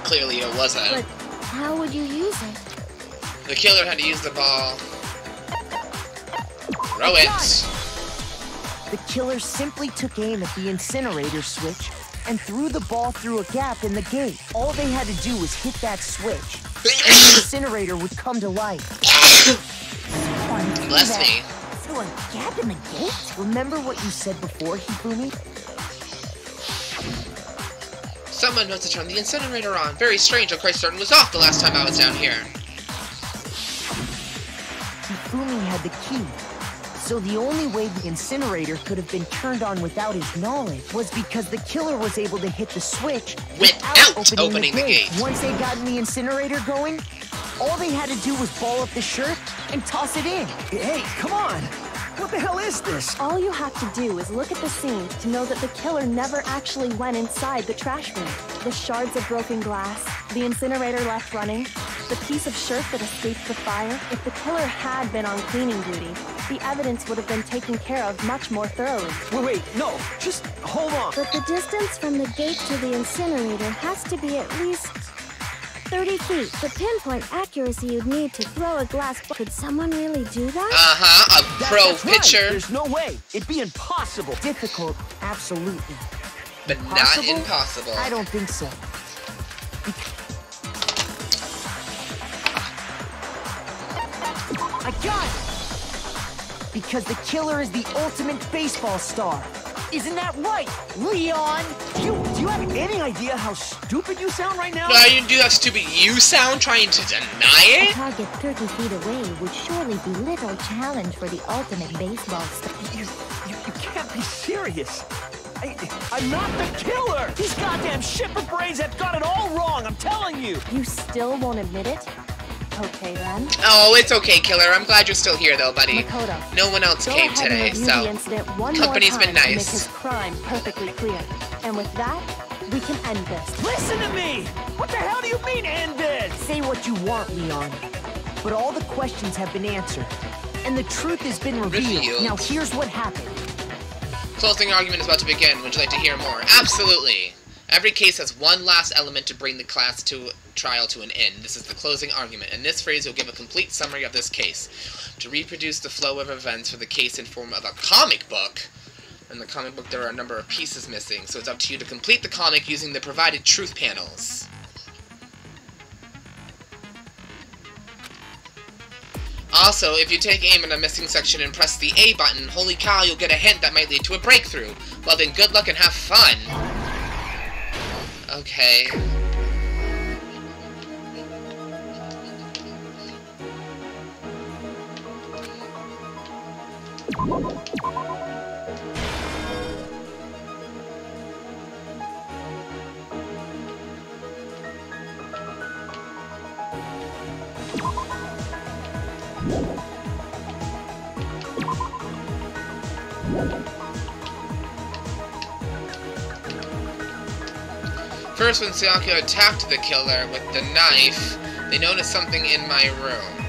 Clearly it wasn't. But how would you use it? The killer had to use the ball. Throw it. The killer simply took aim at the incinerator switch and threw the ball through a gap in the gate. All they had to do was hit that switch, and the incinerator would come to life. Bless me. Through a gap in the gate? Remember what you said before, Hifumi? Someone must have turned the incinerator on. Very strange, I'm quite certain it was off the last time I was down here. Hifumi had the key. So the only way the incinerator could have been turned on without his knowledge was because the killer was able to hit the switch without opening the gate. Once they got the incinerator going, all they had to do was ball up the shirt and toss it in. Hey, come on! What the hell is this? All you have to do is look at the scene to know that the killer never actually went inside the trash room. The shards of broken glass, the incinerator left running, the piece of shirt that escaped the fire. If the killer had been on cleaning duty, the evidence would have been taken care of much more thoroughly. Wait, no, just hold on. But the distance from the gate to the incinerator has to be at least 30 feet. The pinpoint accuracy you'd need to throw a glass ball. Could someone really do that? Uh-huh, a pro That's pitcher. Right. There's no way. It'd be impossible. Difficult, absolutely. But not impossible. I don't think so. I got it! Because the killer is the ultimate baseball star. Isn't that right, Leon? Do you have any idea how stupid you sound right now? Why you do that stupid you sound trying to deny A it? target 30 feet away would surely be little challenge for the ultimate baseball star. You can't be serious. I'm not the killer! These goddamn shipper brains have got it all wrong, I'm telling you! You still won't admit it? Okay then. Oh, it's okay, killer. I'm glad you're still here, though, buddy. Makoto, no one else came today, so company's been to make nice. his crime perfectly clear. And with that, we can end this. Listen to me! What the hell do you mean, end this? Say what you want, Leon. But all the questions have been answered. And the truth has been revealed. Now here's what happened. Closing argument is about to begin. Would you like to hear more? Absolutely. Every case has one last element to bring the class trial to an end. This is the closing argument. In this phrase, you'll give a complete summary of this case. To reproduce the flow of events for the case in form of a comic book. In the comic book, there are a number of pieces missing, so it's up to you to complete the comic using the provided truth panels. Also, if you take aim at a missing section and press the A button, holy cow, you'll get a hint that might lead to a breakthrough. Well then, good luck and have fun. Okay. First, when Sayaka attacked the killer with the knife, they noticed something in my room.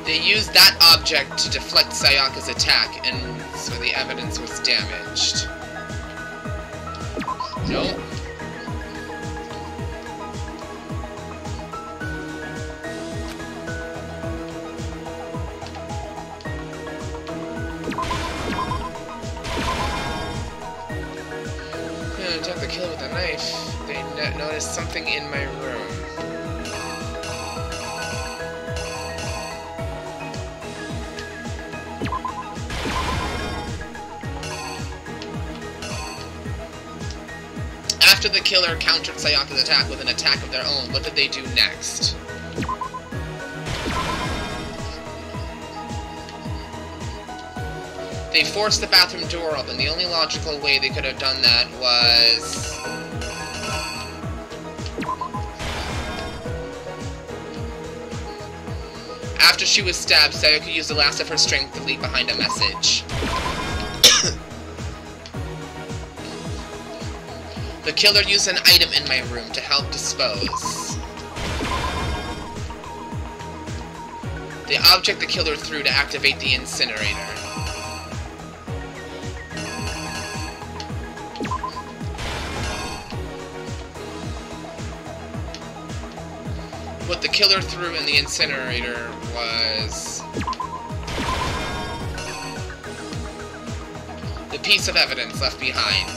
They used that object to deflect Sayaka's attack, and so the evidence was damaged. Nope. Attack the killer with a knife. They noticed something in my room. After the killer countered Sayaka's attack with an attack of their own, what did they do next? They forced the bathroom door open. The only logical way they could have done that was... After she was stabbed, Sayaka used the last of her strength to leave behind a message. The killer used an item in my room to help dispose. The object the killer threw to activate the incinerator. what the killer threw in the incinerator was the piece of evidence left behind.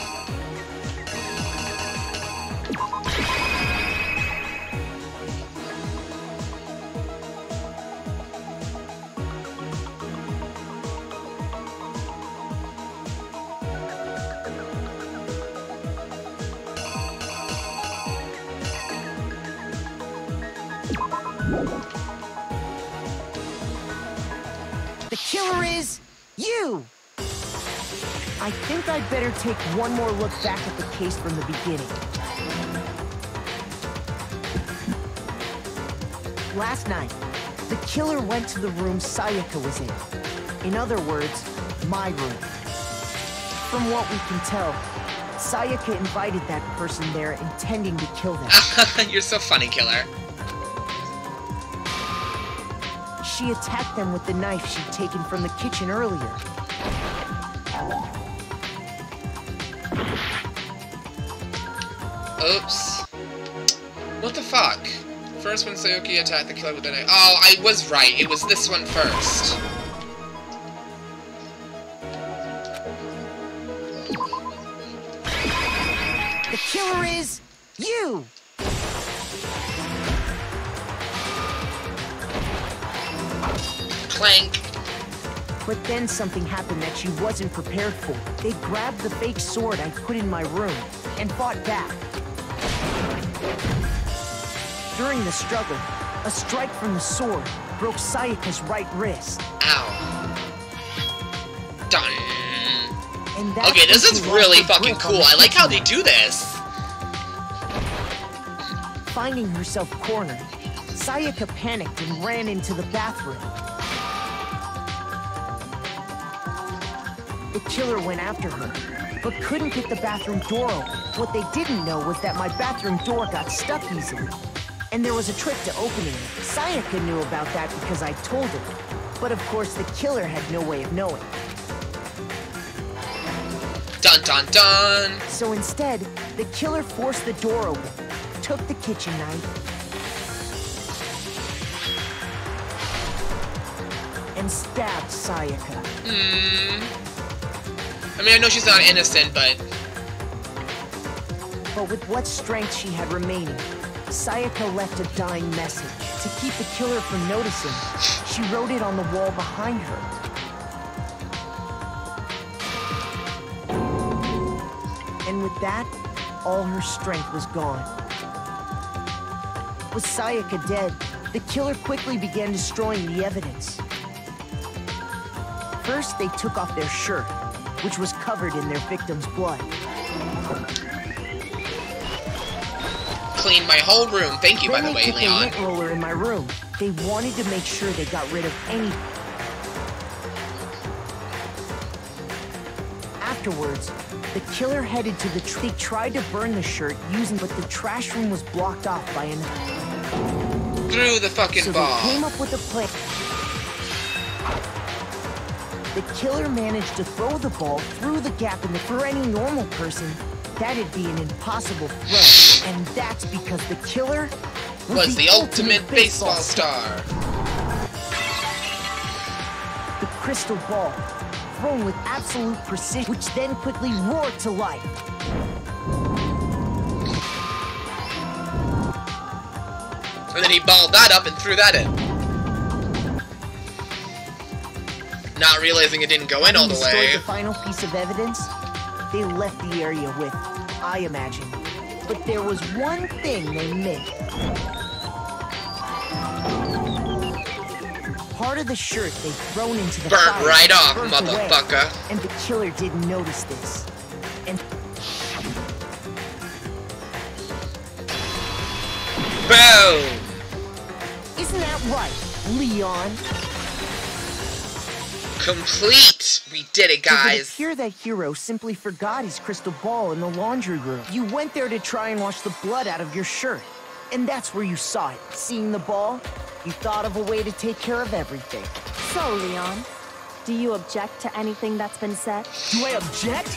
The killer is you! I think I'd better take one more look back at the case from the beginning. Last night, the killer went to the room Sayaka was in. In other words, my room. From what we can tell, Sayaka invited that person there intending to kill them. You're so funny, killer. She attacked them with the knife she'd taken from the kitchen earlier. Oops. What the fuck? First when Sayaka attacked the killer with the knife. Oh, I was right. It was this one first. The killer is you! Clank. But then something happened that she wasn't prepared for. They grabbed the fake sword I put in my room and fought back. During the struggle, a strike from the sword broke Sayaka's right wrist. Ow. Done. And that's okay, this when is she really lost her fucking grip on cool. the I like how they kitchen do this. Finding herself cornered, Sayaka panicked and ran into the bathroom. The killer went after her, but couldn't get the bathroom door open. What they didn't know was that my bathroom door got stuck easily, and there was a trick to opening it. Sayaka knew about that because I told her, but of course the killer had no way of knowing. Dun dun dun! So instead, the killer forced the door open, took the kitchen knife, and stabbed Sayaka. I mean, I know she's not innocent, but with what strength she had remaining, Sayaka left a dying message. To keep the killer from noticing, she wrote it on the wall behind her. And with that, all her strength was gone. With Sayaka dead, the killer quickly began destroying the evidence. First, they took off their shirt, which was covered in their victim's blood. Cleaned my whole room. Thank you, by the way, Leon. They Leon. took a lint roller in my room. They wanted to make sure they got rid of any. Afterwards, the killer headed to the. They tried to burn the shirt but the trash room was blocked off by an. Through the fucking so ball. They came up with a plan. The killer managed to throw the ball through the gap in the. For any normal person, that'd be an impossible throw, and that's because the killer was the ultimate baseball star. The crystal ball, thrown with absolute precision, which then quickly roared to life. And then he balled that up and threw that in. Not realizing it didn't go in all the way. Destroyed the final piece of evidence, they left the area with, I imagine. But there was one thing they missed. Part of the shirt they'd thrown into the fire. Burnt right off, burnt motherfucker. Away, and the killer didn't notice this. And boom! Isn't that right, Leon? Complete! We did it, guys! It would appear that hero simply forgot his crystal ball in the laundry room. You went there to try and wash the blood out of your shirt. And that's where you saw it. Seeing the ball, you thought of a way to take care of everything. So, Leon, do you object to anything that's been said? Do I object?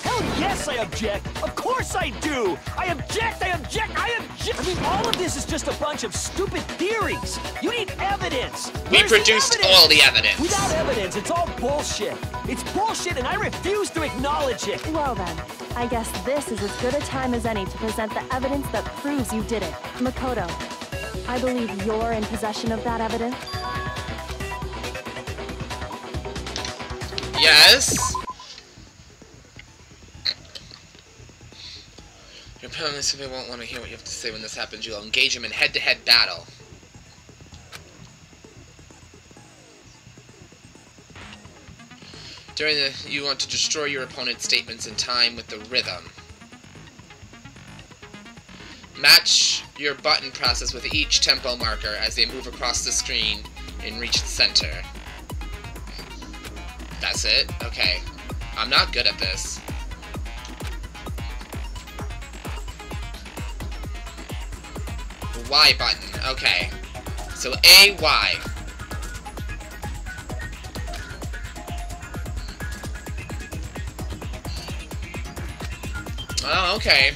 Hell yes, I object! Of course I do! I object! I object! I object! I mean, all of this is just a bunch of stupid theories. You need evidence. We produced all the evidence. Without evidence, it's all bullshit. It's bullshit, and I refuse to acknowledge it. Well then, I guess this is as good a time as any to present the evidence that proves you did it. Makoto, I believe you're in possession of that evidence. Yes. Your opponent simply won't want to hear what you have to say when this happens. You'll engage him in head-to-head battle. You want to destroy your opponent's statements in time with the rhythm. Match your button presses with each tempo marker as they move across the screen and reach the center. That's it? Okay. I'm not good at this. The Y button. Okay. So A, Y. Oh, okay.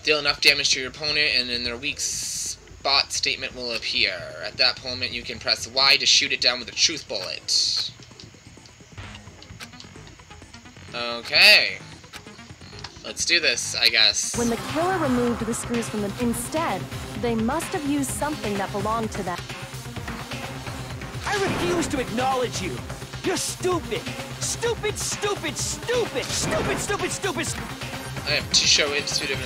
Deal enough damage to your opponent, and then their weak spot statement will appear. At that moment, you can press Y to shoot it down with a truth bullet. Okay. Let's do this, I guess. When the killer removed the screws from them, instead, they must have used something that belonged to them. I refuse to acknowledge you. You're stupid. Stupid, stupid, stupid. Stupid, stupid, stupid. I have to show it to them.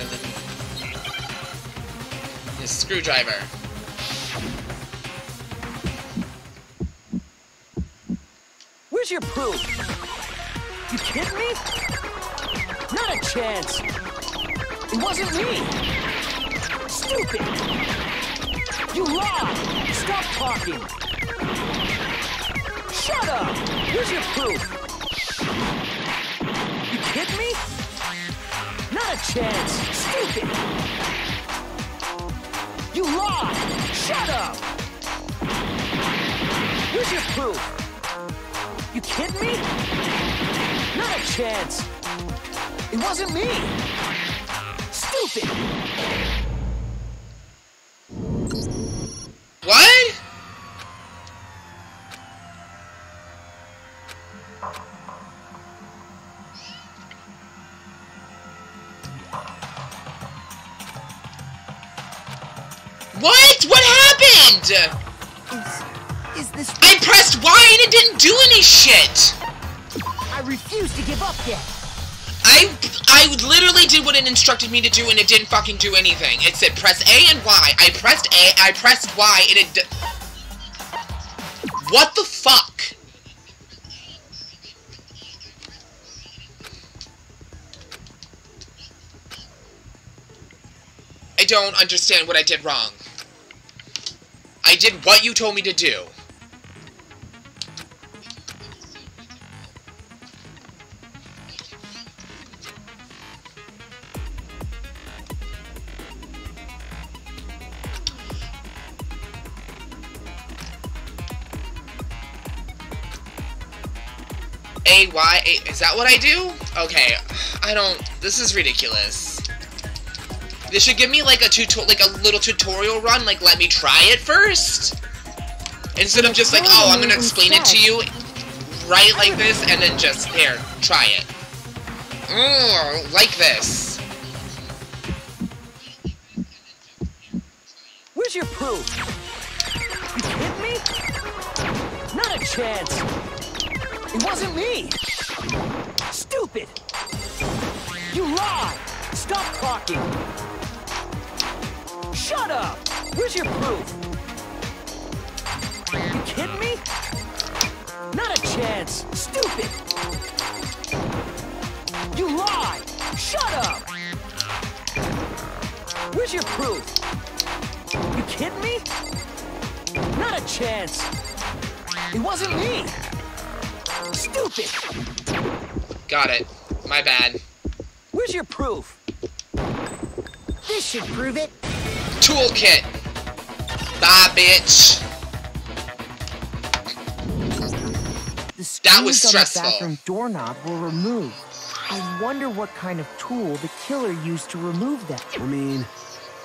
A screwdriver. Where's your proof? You kidding me? Not a chance. It wasn't me. Stupid. You lied. Stop talking. Shut up. Where's your proof? You kidding me? Not a chance. Stupid. You lied. Shut up. Where's your proof? You kidding me? Not a chance. It wasn't me. Stupid. What? What? What happened? Is this... I pressed Y and it didn't do any shit! I refuse to give up yet. I literally did what it instructed me to do and it didn't fucking do anything. It said press A and Y. I pressed A, I pressed Y, and it what the fuck? I don't understand what I did wrong. I did what you told me to do. A, Y, A, is that what I do? Okay, this is ridiculous. This should give me like a little tutorial run, like let me try it first. Instead of just like, oh, I'm gonna explain it to you right like this, and then just, here, try it. Like this. Where's your proof? You kidding me? Not a chance. It wasn't me. Stupid. You lied. Stop talking. Shut up. Where's your proof? You kidding me? Not a chance. Stupid. You lied. Shut up. Where's your proof? You kidding me? Not a chance. It wasn't me. Stupid. Got it. My bad. Where's your proof? This should prove it. Toolkit. Bye, bitch. That was screws stressful. on the bathroom doorknob were removed. I wonder what kind of tool the killer used to remove them. I mean,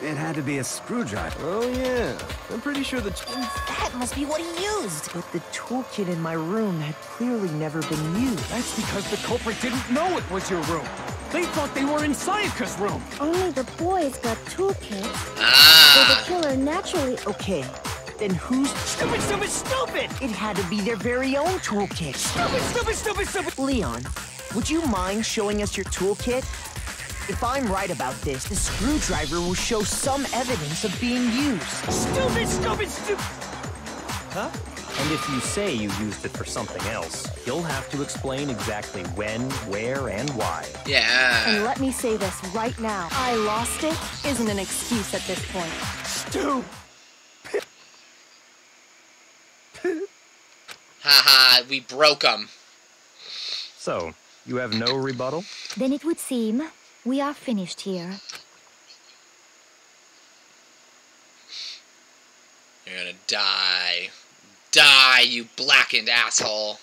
it had to be a screwdriver. Oh yeah, I'm pretty sure the... That must be what he used. But the toolkit in my room had clearly never been used. That's because the culprit didn't know it was your room. They thought they were in Sayaka's room. Only the boys got toolkits. Ah. So the killer naturally... Okay, then who's... Stupid, stupid, stupid! It had to be their very own toolkit. Stupid, stupid, stupid, stupid! Leon, would you mind showing us your toolkit? If I'm right about this, the screwdriver will show some evidence of being used. Stupid, stupid, stupid! Huh? And if you say you used it for something else, you'll have to explain exactly when, where, and why. Yeah. And let me say this right now. I lost it isn't an excuse at this point. Stupid! Haha, we broke them. So, you have no rebuttal? Then it would seem we are finished here. You're gonna die. Die, you blackened asshole.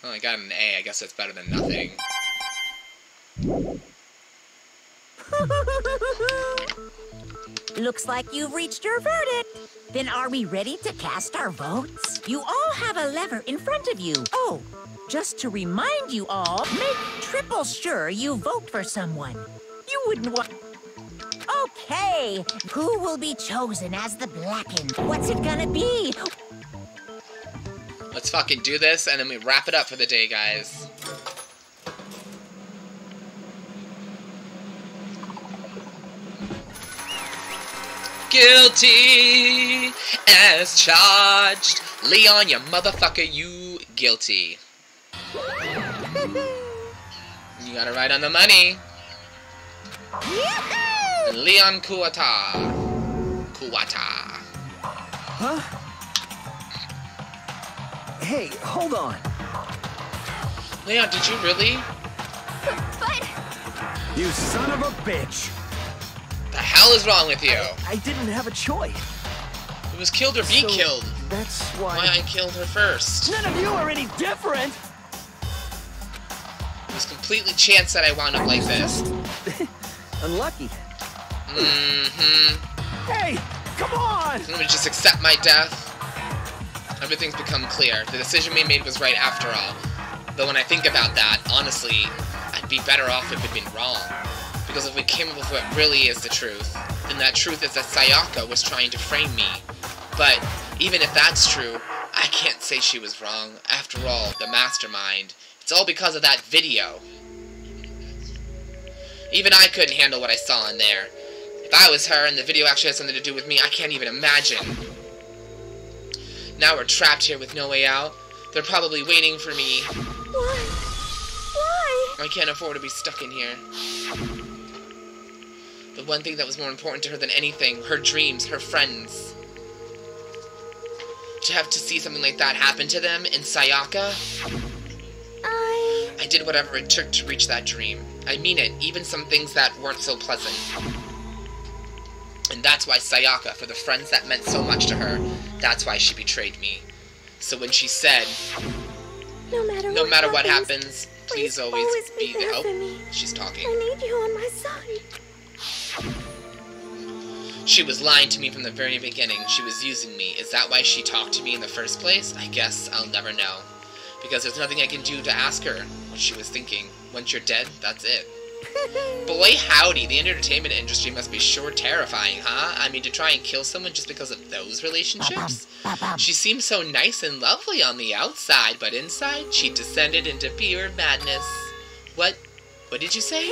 Oh, I got an A. I guess that's better than nothing. Looks like you've reached your verdict. Then are we ready to cast our votes? You all have a lever in front of you. Oh, just to remind you all, make triple sure you vote for someone. You wouldn't want... Okay, who will be chosen as the blackened? What's it gonna be? Let's fucking do this, and then we wrap it up for the day, guys. Guilty as charged. Leon, you motherfucker, you guilty. You got it right on the money. Leon Kuwata. Huh? Hey, hold on. Leon, did you really? But... You son of a bitch! The hell is wrong with you? I didn't have a choice. It was killed or be killed. That's why... I killed her first. None of you are any different! It was completely chance that I wound up like this. Unlucky. Hey, come on! Let me just accept my death. Everything's become clear. The decision we made was right after all. But when I think about that, honestly, I'd be better off if it'd been wrong. Because if we came up with what really is the truth, then that truth is that Sayaka was trying to frame me. But even if that's true, I can't say she was wrong. After all, the mastermind. It's all because of that video. Even I couldn't handle what I saw in there. If I was her and the video actually had something to do with me, I can't even imagine. Now we're trapped here with no way out. They're probably waiting for me. Why? Why? I can't afford to be stuck in here. The one thing that was more important to her than anything, her dreams, her friends. To have to see something like that happen to them in Sayaka? I did whatever it took to reach that dream. I mean it, even some things that weren't so pleasant. And that's why Sayaka, for the friends that meant so much to her, that's why she betrayed me. So when she said, no matter what happens, please always be there. Oh, she's talking. I need you on my side. She was lying to me from the very beginning. She was using me. Is that why she talked to me in the first place? I guess I'll never know. Because there's nothing I can do to ask her what she was thinking. Once you're dead, that's it. Boy howdy, the entertainment industry must be sure terrifying, huh? I mean, to try and kill someone just because of those relationships? She seems so nice and lovely on the outside, but inside, she descended into pure madness. What did you say?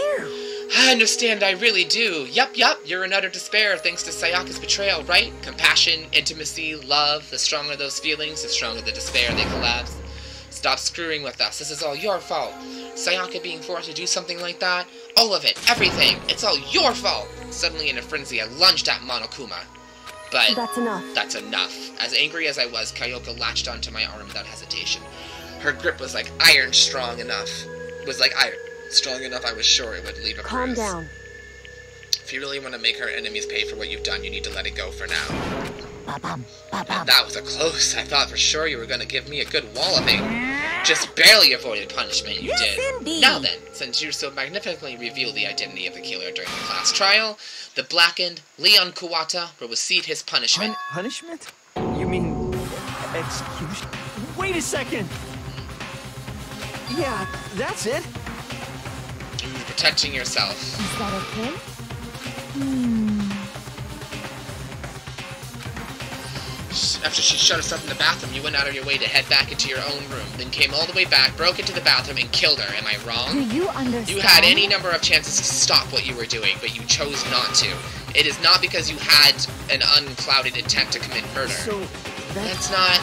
I understand, I really do. Yup, you're in utter despair thanks to Sayaka's betrayal, right? Compassion, intimacy, love, the stronger those feelings, the stronger the despair they collapse. Stop screwing with us, this is all your fault. Sayaka being forced to do something like that, all of it, everything, it's all your fault. Suddenly in a frenzy, I lunged at Monokuma. But that's enough. That's enough. As angry as I was, Kayoko latched onto my arm without hesitation. Her grip was like iron strong enough. I was sure it would leave a bruise. Calm down. If you really want to make our enemies pay for what you've done, you need to let it go for now. And that was a close. I thought for sure you were going to give me a good walloping. Just barely avoided punishment, you did. Indeed. Now then, since you so magnificently revealed the identity of the killer during the class trial, the blackened Leon Kuwata will receive his punishment. Punishment? You mean execution? Wait a second! Yeah, that's it. You're protecting yourself. Is that okay? After she shut herself in the bathroom, you went out of your way to head back into your own room, then came all the way back, broke into the bathroom, and killed her. Am I wrong? Do you understand? You had any number of chances to stop what you were doing, but you chose not to. It is not because you had an unclouded intent to commit murder. So, that's not...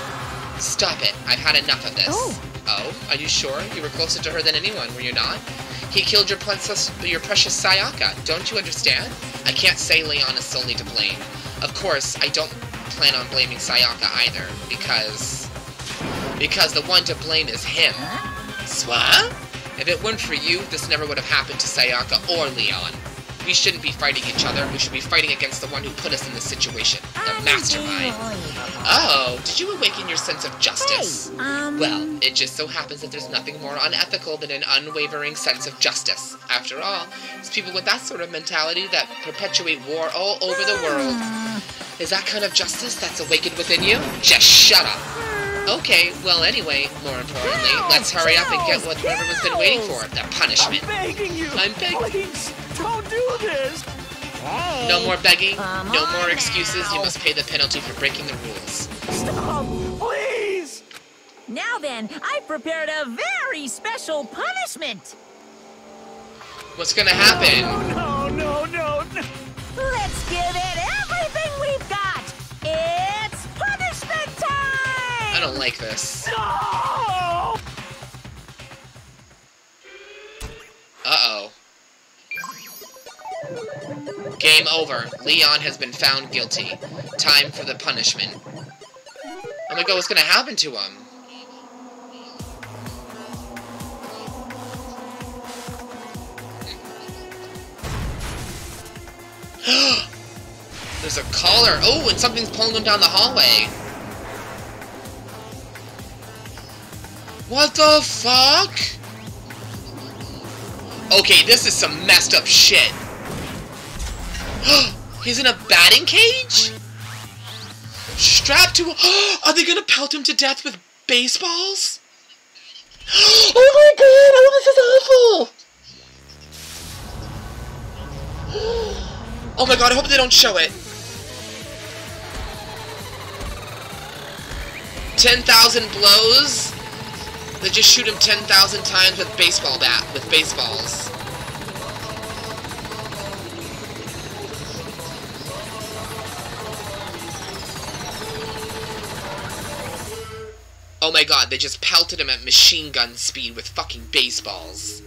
Stop it. I've had enough of this. Oh? Are you sure? You were closer to her than anyone, were you not? He killed your precious Sayaka. Don't you understand? I can't say Leon is solely to blame. Of course, I don't plan on blaming Sayaka either, because the one to blame is him. Swa? If it weren't for you, this never would have happened to Sayaka or Leon. We shouldn't be fighting each other, we should be fighting against the one who put us in this situation, the mastermind. Oh, did you awaken your sense of justice? Well, it just so happens that there's nothing more unethical than an unwavering sense of justice. After all, it's people with that sort of mentality that perpetuate war all over the world. Is that kind of justice that's awakened within you? Just shut up. Okay, well anyway, more importantly, let's hurry up and get what everyone's been waiting for, the punishment. I'm begging you! I'm begging. Please, don't do this! No more begging, no more excuses, you must pay the penalty for breaking the rules. Stop, please! Now then, I've prepared a very special punishment! What's gonna happen? No. Let's give it everything we've got! It's punishment time! I don't like this. No! Uh-oh. Game over. Leon has been found guilty. Time for the punishment. Oh my god, what's gonna happen to him? There's a collar. Oh, and something's pulling him down the hallway. What the fuck? Okay, this is some messed up shit. He's in a batting cage? Strapped to a... Are they gonna pelt him to death with baseballs? Oh my god, oh, this is awful! Oh my god, I hope they don't show it. 10,000 blows? They just shoot him 10,000 times with baseballs. Oh my god, they just pelted him at machine gun speed with fucking baseballs.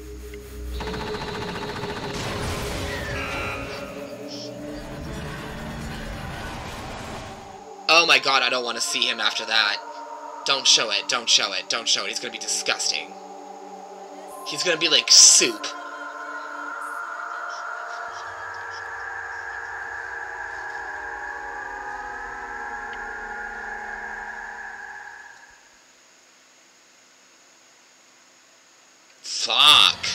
Oh my god, I don't want to see him after that. Don't show it, don't show it, don't show it. He's gonna be disgusting. He's gonna be like soup. Fuck.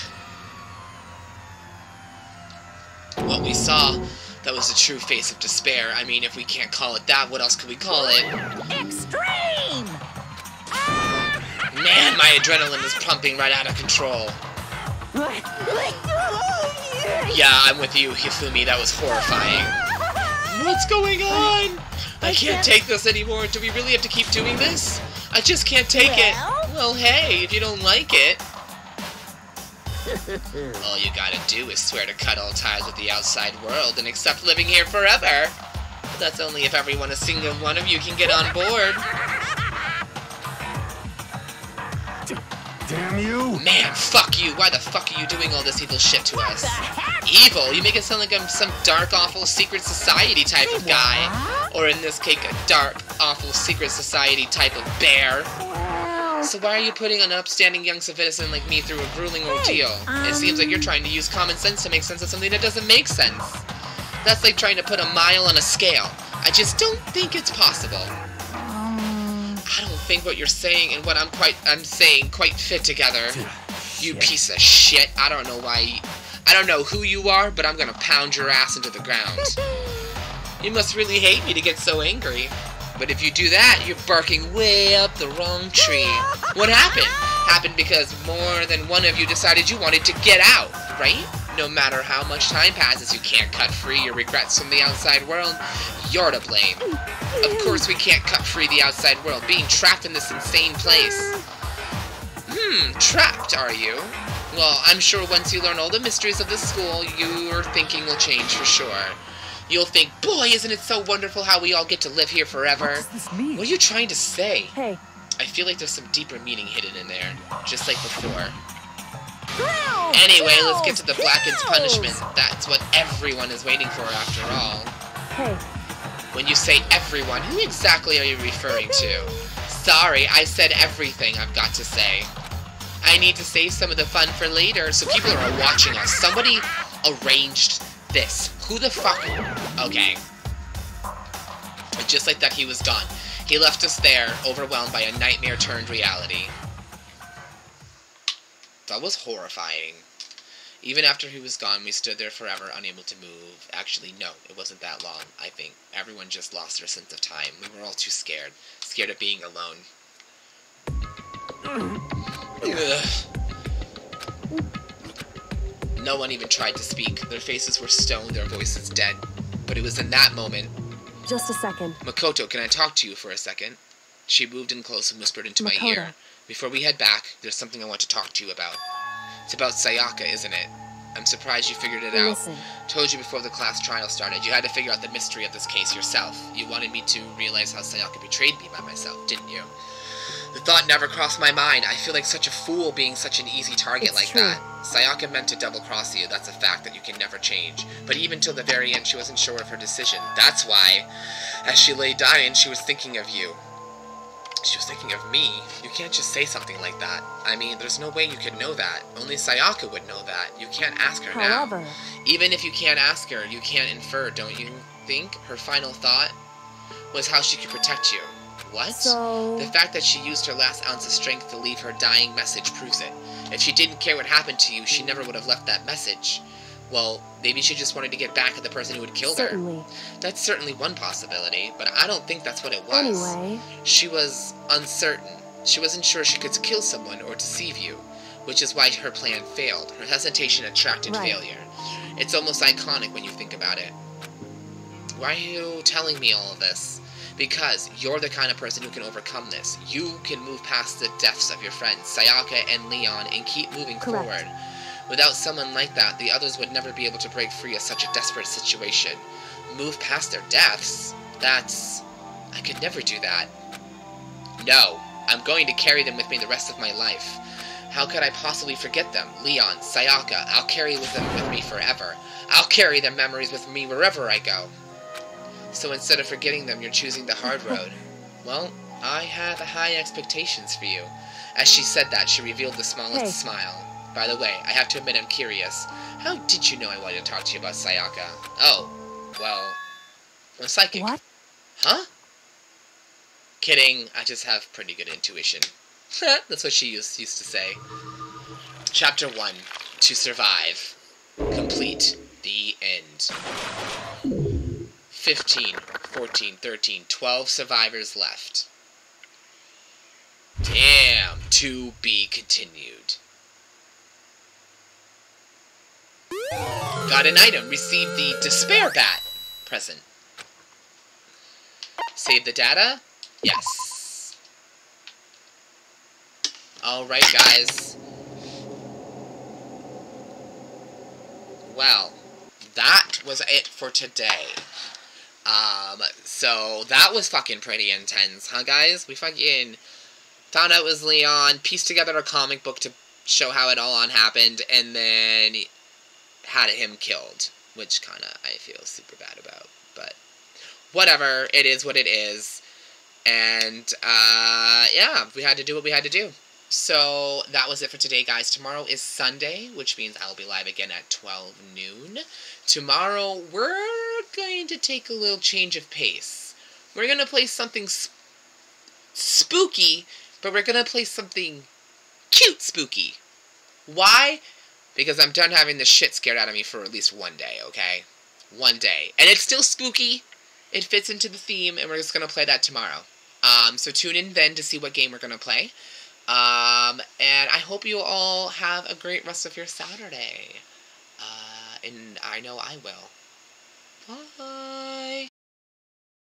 What we saw, that was the true face of despair. I mean, if we can't call it that, what else could we call it? Extreme! Man, my adrenaline is pumping right out of control. Yeah, I'm with you, Hifumi. That was horrifying. What's going on? I can't take this anymore. Do we really have to keep doing this? I just can't take it. Well, hey, if you don't like it... All you gotta do is swear to cut all ties with the outside world and accept living here forever. That's only if every single one of you can get on board. Damn you! Man, fuck you! Why the fuck are you doing all this evil shit to us? Evil? You make it sound like I'm some dark, awful secret society type of guy. Or in this case, a dark, awful secret society type of bear. So why are you putting an upstanding young citizen like me through a grueling ordeal? It seems like you're trying to use common sense to make sense of something that doesn't make sense. That's like trying to put a mile on a scale. I just don't think it's possible. I don't think what you're saying and what I'm saying quite fit together. You piece of shit. I don't know why. I don't know who you are, but I'm gonna pound your ass into the ground. You must really hate me to get so angry. But if you do that, you're barking way up the wrong tree. What happened? Happened because more than one of you decided you wanted to get out, right? No matter how much time passes, you can't cut free your regrets from the outside world. You're to blame. Of course we can't cut free the outside world, being trapped in this insane place. Trapped, are you? Well, I'm sure once you learn all the mysteries of this school, your thinking will change for sure. You'll think, boy, isn't it so wonderful how we all get to live here forever? What does this mean? What are you trying to say? Hey. I feel like there's some deeper meaning hidden in there, just like before. Anyway, let's get to the Blackened's punishment. That's what everyone is waiting for after all. Hey. When you say everyone, who exactly are you referring to? Sorry, I said everything I've got to say. I need to save some of the fun for later, so people are watching us. Somebody arranged this. Who the fuck? Okay. Just like that, he was gone. He left us there, overwhelmed by a nightmare turned reality. That was horrifying. Even after he was gone, we stood there forever, unable to move. Actually, no, it wasn't that long, I think. Everyone just lost their sense of time. We were all too scared. Scared of being alone. Ugh. No one even tried to speak. Their faces were stone, their voices dead. But it was in that moment... Just a second. Makoto, can I talk to you for a second? She moved in close and whispered into my ear. Before we head back, there's something I want to talk to you about. It's about Sayaka, isn't it? I'm surprised you figured it out. Listen. Told you before the class trial started, you had to figure out the mystery of this case yourself. You wanted me to realize how Sayaka betrayed me by myself, didn't you? The thought never crossed my mind. I feel like such a fool being such an easy target like that. Sayaka meant to double-cross you. That's a fact that you can never change. But even till the very end, she wasn't sure of her decision. That's why, as she lay dying, she was thinking of you. She was thinking of me. You can't just say something like that. I mean, there's no way you could know that. Only Sayaka would know that. You can't ask her now. Even if you can't ask her, you can't infer, don't you think? Her final thought was how she could protect you. What? So... The fact that she used her last ounce of strength to leave her dying message proves it. If she didn't care what happened to you, she never would have left that message. Well, maybe she just wanted to get back at the person who had killed her. That's certainly one possibility, but I don't think that's what it was. Anyway... She was uncertain. She wasn't sure she could kill someone or deceive you, which is why her plan failed. Her hesitation attracted failure. It's almost iconic when you think about it. Why are you telling me all of this? Because you're the kind of person who can overcome this. You can move past the deaths of your friends, Sayaka and Leon, and keep moving forward. Without someone like that, the others would never be able to break free of such a desperate situation. Move past their deaths? That's... I could never do that. No, I'm going to carry them with me the rest of my life. How could I possibly forget them? Leon, Sayaka, I'll carry them with me forever. I'll carry their memories with me wherever I go. So instead of forgetting them, you're choosing the hard road. Well, I have high expectations for you. As she said that, she revealed the smallest smile. By the way, I have to admit I'm curious. How did you know I wanted to talk to you about Sayaka? Oh, well, I'm psychic. What? Huh? Kidding, I just have pretty good intuition. That's what she used to say. Chapter 1, To Survive. Complete. The end. 15, 14, 13, 12 survivors left. Damn, to be continued. Got an item, received the Despair Bat present. Save the data? Yes. Alright, guys. Well, that was it for today. So that was fucking pretty intense, huh, guys? We fucking found out it was Leon, pieced together a comic book to show how it all happened, and then had him killed, which kinda I feel super bad about, but whatever, it is what it is, and, yeah, we had to do what we had to do. So, that was it for today, guys. Tomorrow is Sunday, which means I'll be live again at 12 noon. Tomorrow, we're going to take a little change of pace. We're going to play something spooky, but we're going to play something cute spooky. Why? Because I'm done having the shit scared out of me for at least one day, okay? One day. And it's still spooky. It fits into the theme, and we're just going to play that tomorrow. So tune in then to see what game we're going to play. And I hope you all have a great rest of your Saturday. And I know I will. Bye.